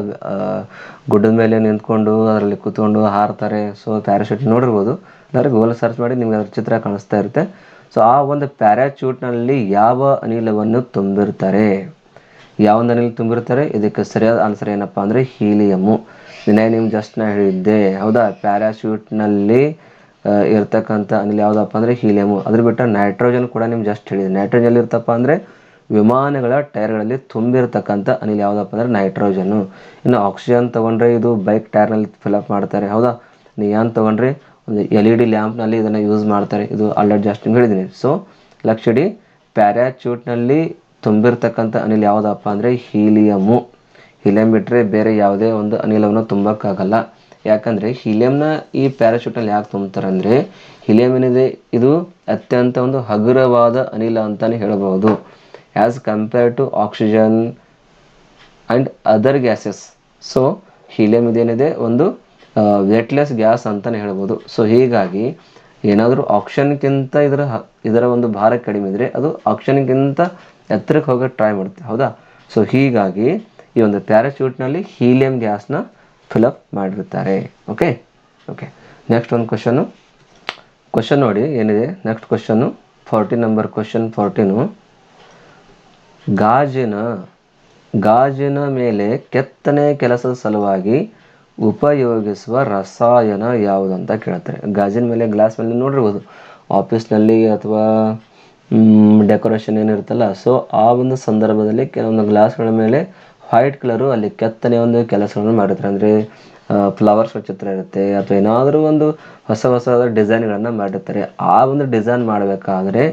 ಗುಡ್ಡದ ಮೇಲೆ ನಿಂತ್ಕೊಂಡು ಅದರಲ್ಲಿ ಕೂತ್ಕೊಂಡು ಹಾರ್ತಾರೆ. ಸೊ ಪ್ಯಾರಾಶೂಟ್ ನೋಡಿರ್ಬೋದು, ಅಂದರೆ ಗೂಗಲ್ ಸರ್ಚ್ ಮಾಡಿ ನಿಮ್ಗೆ ಅದ್ರ ಚಿತ್ರ ಕಾಣಿಸ್ತಾ ಇರುತ್ತೆ. ಸೊ ಆ ಒಂದು ಪ್ಯಾರಾಶೂಟ್ನಲ್ಲಿ ಯಾವ ಅನಿಲವನ್ನು ತುಂಬಿರ್ತಾರೆ? ಯಾವೊಂದು ಅನಿಲ ತುಂಬಿರ್ತಾರೆ? ಇದಕ್ಕೆ ಸರಿಯಾದ ಆನ್ಸರ್ ಏನಪ್ಪ ಅಂದರೆ ಹೀಲಿಯಮ್ಮು. ನಿನ್ನೆ ಜಸ್ಟ್ ನಾ ಹೇಳಿದ್ದೆ, ಹೌದಾ? ಪ್ಯಾರಾಶೂಟ್ನಲ್ಲಿ ಇರ್ತಕ್ಕಂಥ ಅನಿಲ ಯಾವುದಪ್ಪ ಅಂದರೆ ಹೀಲಿಯಮ್ಮು. ಅದ್ರ ಬಿಟ್ಟು ನೈಟ್ರೋಜನ್ ಕೂಡ ಜಸ್ಟ್ ಹೇಳಿದೆ. ನೈಟ್ರೋಜನ್ ಇರ್ತಪ್ಪ ಅಂದರೆ ವಿಮಾನಗಳ ಟೈರ್ಗಳಲ್ಲಿ ತುಂಬಿರ್ತಕ್ಕಂಥ ಅನಿಲ ಯಾವುದಪ್ಪ ಅಂದರೆ ನೈಟ್ರೋಜನ್ನು. ಇನ್ನು ಆಕ್ಸಿಜನ್ ತೊಗೊಂಡ್ರೆ ಇದು ಬೈಕ್ ಟೈರ್ನಲ್ಲಿ ಫಿಲಪ್ ಮಾಡ್ತಾರೆ. ಹೌದಾ? ನಿಯಾನ್ ತೊಗೊಂಡ್ರೆ ಒಂದು LED ಲ್ಯಾಂಪ್ನಲ್ಲಿ ಇದನ್ನು ಯೂಸ್ ಮಾಡ್ತಾರೆ. ಇದು ಆಲ್ರೆಡಿ ಜಸ್ಟ್ ಹೇಳಿದ್ದೀನಿ. ಸೊ ಲಕ್ಷಡಿ ಪ್ಯಾರಾಚೂಟ್ನಲ್ಲಿ ತುಂಬಿರ್ತಕ್ಕಂಥ ಅನಿಲ ಯಾವುದಪ್ಪ ಅಂದರೆ ಹೀಲಿಯಮ್ಮು. ಹೀಲಿಯಂ ಬಿಟ್ಟರೆ ಬೇರೆ ಯಾವುದೇ ಒಂದು ಅನಿಲವನ್ನು ತುಂಬಕ್ಕಾಗಲ್ಲ. ಯಾಕಂದರೆ ಹೀಲಿಯಂನ ಈ ಪ್ಯಾರಾಶೂಟ್ನಲ್ಲಿ ಯಾಕೆ ತುಂಬ್ತಾರೆ ಅಂದರೆ ಹೀಲಿಯಂ ಏನಿದೆ ಇದು ಅತ್ಯಂತ ಒಂದು ಹಗುರವಾದ ಅನಿಲ ಅಂತಲೇ ಹೇಳಬಹುದು, as compare to oxygen and other gases. So helium ಇದೇನಿದೆ ಒಂದು ವೇಟ್ಲೆಸ್ ಗ್ಯಾಸ್ ಅಂತಲೇ ಹೇಳ್ಬೋದು. ಸೊ ಹೀಗಾಗಿ ಏನಾದರೂ ಆಕ್ಸಿಜನ್ಗಿಂತ ಇದರ ಒಂದು ಭಾರ ಕಡಿಮೆ ಇದ್ದರೆ ಅದು ಆಕ್ಸಿಜನ್ಗಿಂತ ಎತ್ತರಕ್ಕೆ ಹೋಗೋಕ್ಕೆ ಟ್ರೈ ಮಾಡುತ್ತೆ. ಹೌದಾ? ಸೊ ಹೀಗಾಗಿ ಈ ಒಂದು ಪ್ಯಾರಾಶೂಟ್ನಲ್ಲಿ ಹೀಲಿಯಂ ಗ್ಯಾಸ್ನ ಫಿಲಪ್ ಮಾಡಿರ್ತಾರೆ. ಓಕೆ. ನೆಕ್ಸ್ಟ್ ಒಂದು ಕ್ವಶನ್ ನೋಡಿ ಏನಿದೆ. Next question 14 number question 14. ಗಾಜಿನ ಮೇಲೆ ಕೆತ್ತನೆ ಕೆಲಸದ ಸಲುವಾಗಿ ಉಪಯೋಗಿಸುವ ರಸಾಯನ ಯಾವುದು ಅಂತ ಕೇಳ್ತಾರೆ. ಗಾಜಿನ ಮೇಲೆ, ಗ್ಲಾಸ್ ಮೇಲೆ ನೋಡಿರ್ಬೋದು ಆಫೀಸ್ನಲ್ಲಿ ಅಥವಾ ಡೆಕೋರೇಷನ್ ಏನಿರುತ್ತಲ್ಲ. ಸೊ ಆ ಒಂದು ಸಂದರ್ಭದಲ್ಲಿ ಕೆಲವೊಂದು ಗ್ಲಾಸ್ಗಳ ಮೇಲೆ ವೈಟ್ ಕಲರು ಅಲ್ಲಿ ಕೆತ್ತನೆ ಒಂದು ಕೆಲಸಗಳನ್ನು ಮಾಡಿರ್ತಾರೆ. ಅಂದರೆ ಫ್ಲವರ್ಸ್ ಚಿತ್ರ ಇರುತ್ತೆ ಅಥವಾ ಏನಾದರೂ ಒಂದು ಹೊಸ ಡಿಸೈನ್ಗಳನ್ನು ಮಾಡಿರ್ತಾರೆ. ಆ ಒಂದು ಡಿಸೈನ್ ಮಾಡಬೇಕಾದ್ರೆ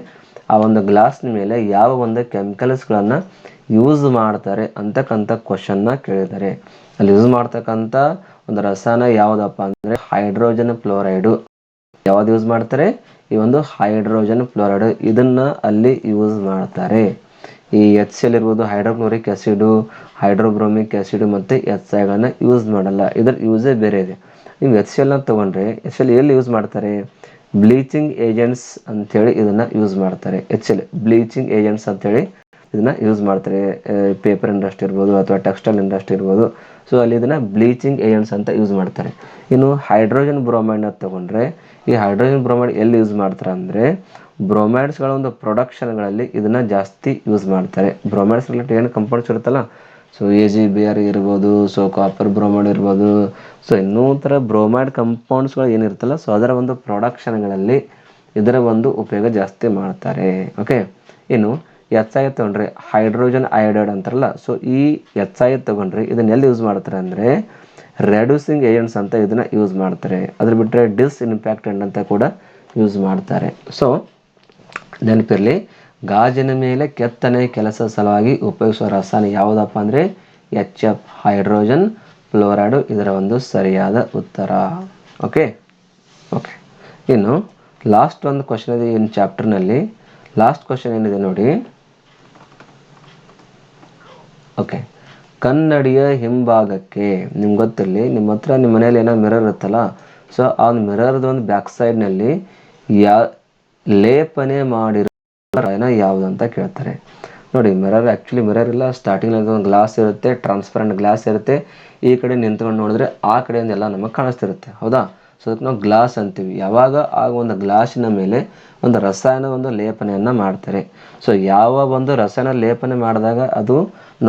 ಆ ಒಂದು ಗ್ಲಾಸ್ನ ಮೇಲೆ ಯಾವ ಒಂದು ಕೆಮಿಕಲ್ಸ್ಗಳನ್ನು ಯೂಸ್ ಮಾಡ್ತಾರೆ ಅಂತಕ್ಕಂಥ ಕ್ವಶನ್ನ ಕೇಳಿದ್ದಾರೆ. ಅಲ್ಲಿ ಯೂಸ್ ಮಾಡ್ತಕ್ಕಂಥ ಒಂದು ರಸಾಯನ ಯಾವುದಪ್ಪ ಅಂದರೆ ಹೈಡ್ರೋಜನ್ ಫ್ಲೋರೈಡು. ಯಾವ್ದು ಯೂಸ್ ಮಾಡ್ತಾರೆ? ಈ ಒಂದು ಹೈಡ್ರೋಜನ್ ಫ್ಲೋರೈಡ್ ಇದನ್ನು ಅಲ್ಲಿ ಯೂಸ್ ಮಾಡ್ತಾರೆ. ಈ HCl ಇರ್ಬೋದು, ಹೈಡ್ರೋಕ್ಲೋರಿಕ್ ಆ್ಯಸಿಡು, ಹೈಡ್ರೋಬ್ರೋಮಿಕ್ ಆ್ಯಸಿಡು ಮತ್ತು HClಗಳನ್ನು ಯೂಸ್ ಮಾಡಲ್ಲ. ಇದರ ಯೂಸೇ ಬೇರೆ ಇದೆ. ನೀವು HClನ ತೊಗೊಂಡ್ರೆ HCl ಎಲ್ಲಿ ಯೂಸ್ ಮಾಡ್ತಾರೆ? ಬ್ಲೀಚಿಂಗ್ ಏಜೆಂಟ್ಸ್ ಅಂಥೇಳಿ ಇದನ್ನು ಯೂಸ್ ಮಾಡ್ತಾರೆ. HCl ಬ್ಲೀಚಿಂಗ್ ಏಜೆಂಟ್ಸ್ ಅಂಥೇಳಿ ಇದನ್ನು ಯೂಸ್ ಮಾಡ್ತಾರೆ. ಪೇಪರ್ ಇಂಡಸ್ಟ್ರಿ ಇರ್ಬೋದು ಅಥವಾ ಟೆಕ್ಸ್ಟೈಲ್ ಇಂಡಸ್ಟ್ರಿ ಇರ್ಬೋದು. ಸೊ ಅಲ್ಲಿ ಇದನ್ನು ಬ್ಲೀಚಿಂಗ್ ಏಜೆಂಟ್ಸ್ ಅಂತ ಯೂಸ್ ಮಾಡ್ತಾರೆ. ಇನ್ನು ಹೈಡ್ರೋಜನ್ ಬ್ರೋಮೈಡ್ನ ತೊಗೊಂಡ್ರೆ ಈ ಹೈಡ್ರೋಜನ್ ಬ್ರೋಮೈಡ್ ಎಲ್ಲಿ ಯೂಸ್ ಮಾಡ್ತಾರೆ ಅಂದರೆ ಬ್ರೋಮೈಡ್ಸ್ಗಳ ಒಂದು ಪ್ರೊಡಕ್ಷನ್ಗಳಲ್ಲಿ ಇದನ್ನು ಜಾಸ್ತಿ ಯೂಸ್ ಮಾಡ್ತಾರೆ. ಬ್ರೋಮೈಡ್ಸ್ ರಿಲೇಟೆಡ್ ಏನು ಕಂಪೌಂಡ್ಸ್ ಇರುತ್ತಲ್ಲ, ಸೊ AgBr ಇರ್ಬೋದು, ಸೊ ಕಾಪರ್ ಬ್ರೋಮೈಡ್ ಇರ್ಬೋದು, ಸೊ ಇನ್ನೂ ಥರ ಬ್ರೋಮೈಡ್ ಕಂಪೌಂಡ್ಸ್ಗಳು ಏನಿರುತ್ತಲ್ಲ, ಸೊ ಅದರ ಒಂದು ಪ್ರೊಡಕ್ಷನ್ಗಳಲ್ಲಿ ಇದರ ಒಂದು ಉಪಯೋಗ ಜಾಸ್ತಿ ಮಾಡ್ತಾರೆ. ಓಕೆ, ಇನ್ನು HI ತೊಗೊಂಡ್ರೆ ಹೈಡ್ರೋಜನ್ ಅಯೋಡೈಡ್ ಅಂತಾರಲ್ಲ, ಸೊ ಈ HI ತೊಗೊಂಡ್ರೆ ಇದನ್ನ ಎಲ್ಲಿ ಯೂಸ್ ಮಾಡ್ತಾರೆ ಅಂದರೆ ರೆಡ್ಯೂಸಿಂಗ್ ಏಜೆಂಟ್ಸ್ ಅಂತ ಇದನ್ನ ಯೂಸ್ ಮಾಡ್ತಾರೆ. ಅದ್ರ ಬಿಟ್ಟರೆ ಡಿಸ್ಇನ್ಫೆಕ್ಟೆಂಟ್ ಅಂತ ಕೂಡ ಯೂಸ್ ಮಾಡ್ತಾರೆ. ಸೊ ನೆನಪಿರಲಿ, ಗಾಜಿನ ಮೇಲೆ ಕೆತ್ತನೆ ಕೆಲಸ ಸಲುವಾಗಿ ಉಪಯೋಗಿಸುವ ರಸಾಯನ ಯಾವುದಪ್ಪ ಅಂದರೆ HF, ಹೈಡ್ರೋಜನ್ ಫ್ಲೋರೈಡ್ ಇದರ ಒಂದು ಸರಿಯಾದ ಉತ್ತರ. ಓಕೆ ಓಕೆ ಇನ್ನು ಲಾಸ್ಟ್ ಒಂದು ಕ್ವಶನ್ ಇದೆ ಇನ್ ಚಾಪ್ಟರ್ನಲ್ಲಿ. ಲಾಸ್ಟ್ ಕ್ವಶನ್ ಏನಿದೆ ನೋಡಿ. ಓಕೆ, ಕನ್ನಡಿಯ ಹಿಂಭಾಗಕ್ಕೆ ನಿಮ್ಗೆ ಗೊತ್ತಿರಲಿ, ನಿಮ್ಮ ಹತ್ರ ನಿಮ್ಮ ಮನೇಲಿ ಏನೋ ಮಿರರ್ ಇರುತ್ತಲ್ಲ, ಸೊ ಆ ಮಿರರ್ದು ಒಂದು ಬ್ಯಾಕ್ ಸೈಡ್ನಲ್ಲಿ ಲೇಪನೆ ಮಾಡಿರೋ ಯಾವುದು ಅಂತ ಕೇಳ್ತಾರೆ. ನೋಡಿ, ಮಿರರ್ ಆ್ಯಕ್ಚುಲಿ ಮಿರರ್ ಇಲ್ಲ, ಸ್ಟಾರ್ಟಿಂಗ್ನಲ್ಲಿ ಒಂದು ಗ್ಲಾಸ್ ಇರುತ್ತೆ, ಟ್ರಾನ್ಸ್ಪರೆಂಟ್ ಗ್ಲಾಸ್ ಇರುತ್ತೆ. ಈ ಕಡೆ ನಿಂತ್ಕೊಂಡು ನೋಡಿದ್ರೆ ಆ ಕಡೆಯಿಂದ ಎಲ್ಲ ನಮಗೆ ಕಾಣಿಸ್ತಿರುತ್ತೆ, ಹೌದಾ? ಸೊ ಅದಕ್ಕೆ ನಾವು ಗ್ಲಾಸ್ ಅಂತೀವಿ. ಯಾವಾಗ ಆ ಒಂದು ಗ್ಲಾಸಿನ ಮೇಲೆ ಒಂದು ರಸಾಯನ ಒಂದು ಲೇಪನೆಯನ್ನು ಮಾಡ್ತಾರೆ. ಸೊ ಯಾವ ಒಂದು ರಸಾಯನ ಲೇಪನೆ ಮಾಡಿದಾಗ ಅದು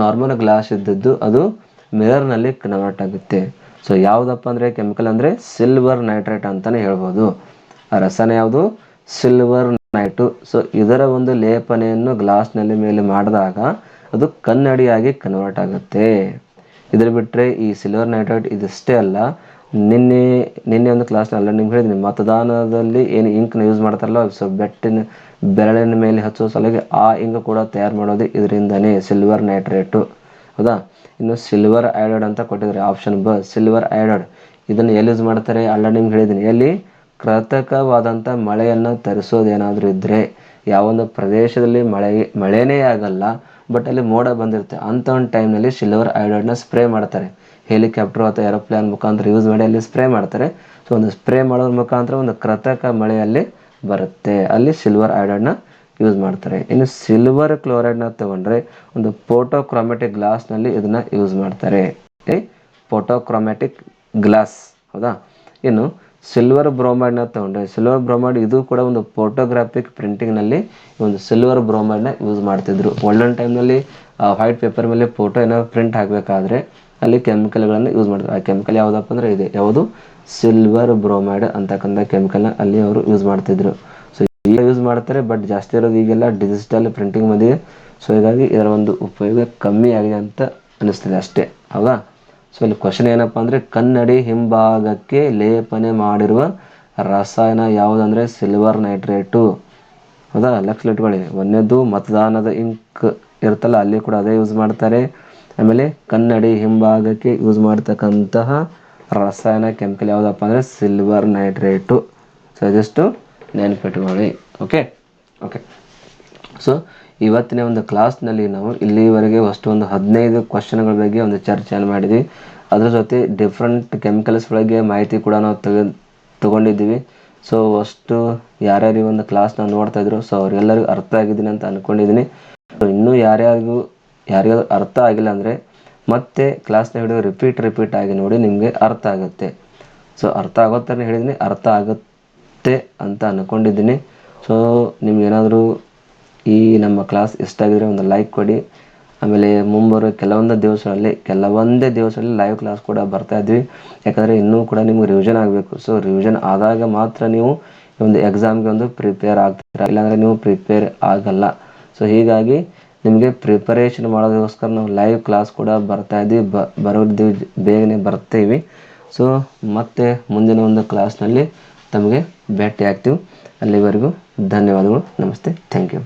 ನಾರ್ಮಲ್ ಗ್ಲಾಸ್ ಇದ್ದದ್ದು ಅದು ಮಿರರ್ನಲ್ಲಿ ಕನ್ವರ್ಟ್ ಆಗುತ್ತೆ. ಸೊ ಯಾವುದಪ್ಪ ಅಂದರೆ ಕೆಮಿಕಲ್ ಅಂದರೆ ಸಿಲ್ವರ್ ನೈಟ್ರೇಟ್ ಅಂತಲೇ ಹೇಳ್ಬೋದು. ಆ ರಸಾಯನ ಯಾವುದು? Silver night. ಸೊ ಇದರ ಒಂದು ಲೇಪನೆಯನ್ನು ಗ್ಲಾಸ್ನಲ್ಲಿ ಮೇಲೆ ಮಾಡಿದಾಗ ಅದು ಕನ್ನಡಿಯಾಗಿ ಕನ್ವರ್ಟ್ ಆಗುತ್ತೆ. ಇದರ ಬಿಟ್ಟರೆ ಈ ಸಿಲ್ವರ್ ನೈಟ್ರೇಟ್ ಇದಿಷ್ಟೇ ಅಲ್ಲ, ನಿನ್ನೆ ಒಂದು ಕ್ಲಾಸ್ನಲ್ಲ ನಿಮ್ಗೆ ಹೇಳಿದ್ದೀನಿ, ಮತದಾನದಲ್ಲಿ ಏನು ಇಂಕ್ನ ಯೂಸ್ ಮಾಡ್ತಾರಲ್ಲ, ಸೊ ಬೆರಳಿನ ಮೇಲೆ ಹಚ್ಚೋ ಸಲುವಾಗಿ ಆ ಇಂಕ್ ಕೂಡ ತಯಾರು ಮಾಡೋದು ಇದರಿಂದನೇ, ಸಿಲ್ವರ್ ನೈಟ್ರೇಟು, ಹೌದಾ? ಇನ್ನು ಸಿಲ್ವರ್ ಅಯೋಡೈಡ್ ಅಂತ ಕೊಟ್ಟಿದ್ದಾರೆ, ಆಪ್ಷನ್ ಬ ಸಿಲ್ವರ್ ಅಯೋಡೈಡ್. ಇದನ್ನು ಎಲ್ಲಿ ಯೂಸ್ ಮಾಡ್ತಾರೆ? ಆಲ್ರೆಡಿ ನಿಮ್ಗೆ ಹೇಳಿದ್ದೀನಿ. ಎಲ್ಲಿ? ಕೃತಕವಾದಂಥ ಮಳೆಯನ್ನು ತರಿಸೋದೇನಾದರೂ ಇದ್ದರೆ, ಯಾವೊಂದು ಪ್ರದೇಶದಲ್ಲಿ ಮಳೆನೇ ಆಗಲ್ಲ, ಬಟ್ ಅಲ್ಲಿ ಮೋಡ ಬಂದಿರುತ್ತೆ, ಅಂಥ ಒಂದು ಟೈಮ್ನಲ್ಲಿ ಸಿಲ್ವರ್ ಅಯೋಡೈಡ್ನ ಸ್ಪ್ರೇ ಮಾಡ್ತಾರೆ. ಹೆಲಿಕಾಪ್ಟರ್ ಅಥವಾ ಏರೋಪ್ಲೇನ್ ಮುಖಾಂತರ ಯೂಸ್ ಮಾಡಿ ಅಲ್ಲಿ ಸ್ಪ್ರೇ ಮಾಡ್ತಾರೆ. ಸೊ ಒಂದು ಸ್ಪ್ರೇ ಮಾಡೋದ್ರ ಮುಖಾಂತರ ಒಂದು ಕೃತಕ ಮಳೆಯಲ್ಲಿ ಬರುತ್ತೆ, ಅಲ್ಲಿ ಸಿಲ್ವರ್ ಅಯೋಡೈಡ್ನ ಯೂಸ್ ಮಾಡ್ತಾರೆ. ಇನ್ನು ಸಿಲ್ವರ್ ಕ್ಲೋರೈಡ್ನ ತಗೊಂಡ್ರೆ ಒಂದು ಫೋಟೋಕ್ರೋಮ್ಯಾಟಿಕ್ ಗ್ಲಾಸ್ನಲ್ಲಿ ಇದನ್ನು ಯೂಸ್ ಮಾಡ್ತಾರೆ. ಫೋಟೋಕ್ರೋಮ್ಯಾಟಿಕ್ ಗ್ಲಾಸ್, ಹೌದಾ? ಇನ್ನು ಸಿಲ್ವರ್ ಬ್ರೋಮೈಡ್ನ ತಗೊಂಡ್ರೆ ಸಿಲ್ವರ್ ಬ್ರೋಮೈಡ್ ಇದು ಕೂಡ ಒಂದು ಫೋಟೋಗ್ರಾಫಿಕ್ ಪ್ರಿಂಟಿಂಗ್ನಲ್ಲಿ ಒಂದು ಸಿಲ್ವರ್ ಬ್ರೋಮೈಡ್ನ ಯೂಸ್ ಮಾಡ್ತಿದ್ರು. ಒಳ್ಳೊಂದು ಟೈಮ್ನಲ್ಲಿ ವೈಟ್ ಪೇಪರ್ ಮೇಲೆ ಫೋಟೋ ಏನಾದ್ರು ಪ್ರಿಂಟ್ ಆಗಬೇಕಾದ್ರೆ ಅಲ್ಲಿ ಕೆಮಿಕಲ್ಗಳನ್ನು ಯೂಸ್ ಮಾಡ್ತಾರೆ. ಆ ಕೆಮಿಕಲ್ ಯಾವುದಪ್ಪ ಅಂದರೆ ಇದೆ, ಯಾವುದು? ಸಿಲ್ವರ್ ಬ್ರೋಮೈಡ್ ಅಂತಕ್ಕಂಥ ಕೆಮಿಕಲ್ನ ಅಲ್ಲಿ ಅವರು ಯೂಸ್ ಮಾಡ್ತಿದ್ರು. ಸೊ ಈಗ ಯೂಸ್ ಮಾಡ್ತಾರೆ, ಬಟ್ ಜಾಸ್ತಿ ಇರೋದು ಈಗೆಲ್ಲ ಡಿಜಿಟಲ್ ಪ್ರಿಂಟಿಂಗ್ ಬಂದಿದೆ. ಸೊ ಹೀಗಾಗಿ ಇದರ ಒಂದು ಉಪಯೋಗ ಕಮ್ಮಿ ಆಗಿದೆ ಅಂತ ಅನಿಸ್ತದೆ ಅಷ್ಟೇ, ಹೌದಾ? ಸೊ ಇಲ್ಲಿ ಕ್ವಶನ್ ಏನಪ್ಪ ಅಂದರೆ ಕನ್ನಡಿ ಹಿಂಭಾಗಕ್ಕೆ ಲೇಪನೆ ಮಾಡಿರುವ ರಸಾಯನ ಯಾವುದಂದರೆ ಸಿಲ್ವರ್ ನೈಟ್ರೇಟು, ಹೌದಾ? ಲಕ್ಷ ಇಟ್ಕೊಳ್ಳಿ. ಒಂದನೇದು ಮತದಾನದ ಇಂಕ್ ಇರುತ್ತಲ್ಲ, ಅಲ್ಲಿ ಕೂಡ ಅದೇ ಯೂಸ್ ಮಾಡ್ತಾರೆ. ಆಮೇಲೆ ಕನ್ನಡಿ ಹಿಂಭಾಗಕ್ಕೆ ಯೂಸ್ ಮಾಡ್ತಕ್ಕಂತಹ ರಸಾಯನ ಕೆಮಿಕಲ್ ಯಾವುದಪ್ಪ ಅಂದರೆ ಸಿಲ್ವರ್ ನೈಟ್ರೇಟು. ಸೊ ಇದಷ್ಟು ನೆನಪಿಟ್ಕೊಳ್ಳಿ. ಓಕೆ ಓಕೆ ಸೊ ಇವತ್ತಿನ ಒಂದು ಕ್ಲಾಸ್ನಲ್ಲಿ ನಾವು ಇಲ್ಲಿವರೆಗೆ ಅಷ್ಟು ಒಂದು 15 ಕ್ವಶನ್ಗಳ ಬಗ್ಗೆ ಒಂದು ಚರ್ಚೆಯನ್ನು ಮಾಡಿದ್ವಿ. ಅದರ ಜೊತೆ ಡಿಫ್ರೆಂಟ್ ಕೆಮಿಕಲ್ಸ್ ಬಗ್ಗೆ ಮಾಹಿತಿ ಕೂಡ ನಾವು ತಗೊಂಡಿದ್ದೀವಿ. ಸೊ ಅಷ್ಟು ಯಾರ್ಯಾರು ಒಂದು ಕ್ಲಾಸ್ನ ನೋಡ್ತಾ ಇದ್ರು, ಸೊ ಅವ್ರಿಗೆಲ್ಲರಿಗೂ ಅರ್ಥ ಆಗಿದ್ದೀನಿ ಅಂತ ಅಂದ್ಕೊಂಡಿದ್ದೀನಿ. ಸೊ ಇನ್ನೂ ಯಾರ್ಯಾರಿಗೂ ಅರ್ಥ ಆಗಿಲ್ಲ ಅಂದರೆ ಮತ್ತೆ ಕ್ಲಾಸ್ನ ಹಿಡಿದು ರಿಪೀಟ್ ಆಗಿ ನೋಡಿ, ನಿಮಗೆ ಅರ್ಥ ಆಗುತ್ತೆ. ಸೊ ಅರ್ಥ ಆಗೋ ಥರ ಹೇಳಿದ್ದೀನಿ, ಅರ್ಥ ಆಗುತ್ತೆ ಅಂತ ಅಂದ್ಕೊಂಡಿದ್ದೀನಿ. ಸೊ ನಿಮ್ಗೇನಾದರೂ ಈ ನಮ್ಮ ಕ್ಲಾಸ್ ಇಷ್ಟ ಆಗಿದ್ರೆ ಒಂದು ಲೈಕ್ ಕೊಡಿ. ಆಮೇಲೆ ಮುಂಬರುವ ಕೆಲವೊಂದೇ ದಿವಸಗಳಲ್ಲಿ ಲೈವ್ ಕ್ಲಾಸ್ ಕೂಡ ಬರ್ತಾ ಇದ್ವಿ. ಯಾಕಂದರೆ ಇನ್ನೂ ಕೂಡ ನಿಮ್ಗೆ ರಿವಿಷನ್ ಆಗಬೇಕು. ಸೊ ರಿವಿಷನ್ ಆದಾಗ ಮಾತ್ರ ನೀವು ಒಂದು ಎಕ್ಸಾಮ್ಗೆ ಒಂದು ಪ್ರಿಪೇರ್ ಆಗ್ತೀರಾ, ಇಲ್ಲಾಂದರೆ ನೀವು ಪ್ರಿಪೇರ್ ಆಗಲ್ಲ. ಸೊ ಹೀಗಾಗಿ ನಿಮಗೆ ಪ್ರಿಪರೇಷನ್ ಮಾಡೋದಕ್ಕೋಸ್ಕರ ನಾವು ಲೈವ್ ಕ್ಲಾಸ್ ಕೂಡ ಬರ್ತಾ ಇದ್ವಿ, ಬೇಗನೆ ಬರ್ತೀವಿ. ಸೊ ಮತ್ತೆ ಮುಂದಿನ ಒಂದು ಕ್ಲಾಸ್ನಲ್ಲಿ ತಮಗೆ ಭೇಟಿ ಆಗ್ತೀವಿ. ಅಲ್ಲಿವರೆಗೂ ಧನ್ಯವಾದಗಳು. ನಮಸ್ತೆ. Thank you.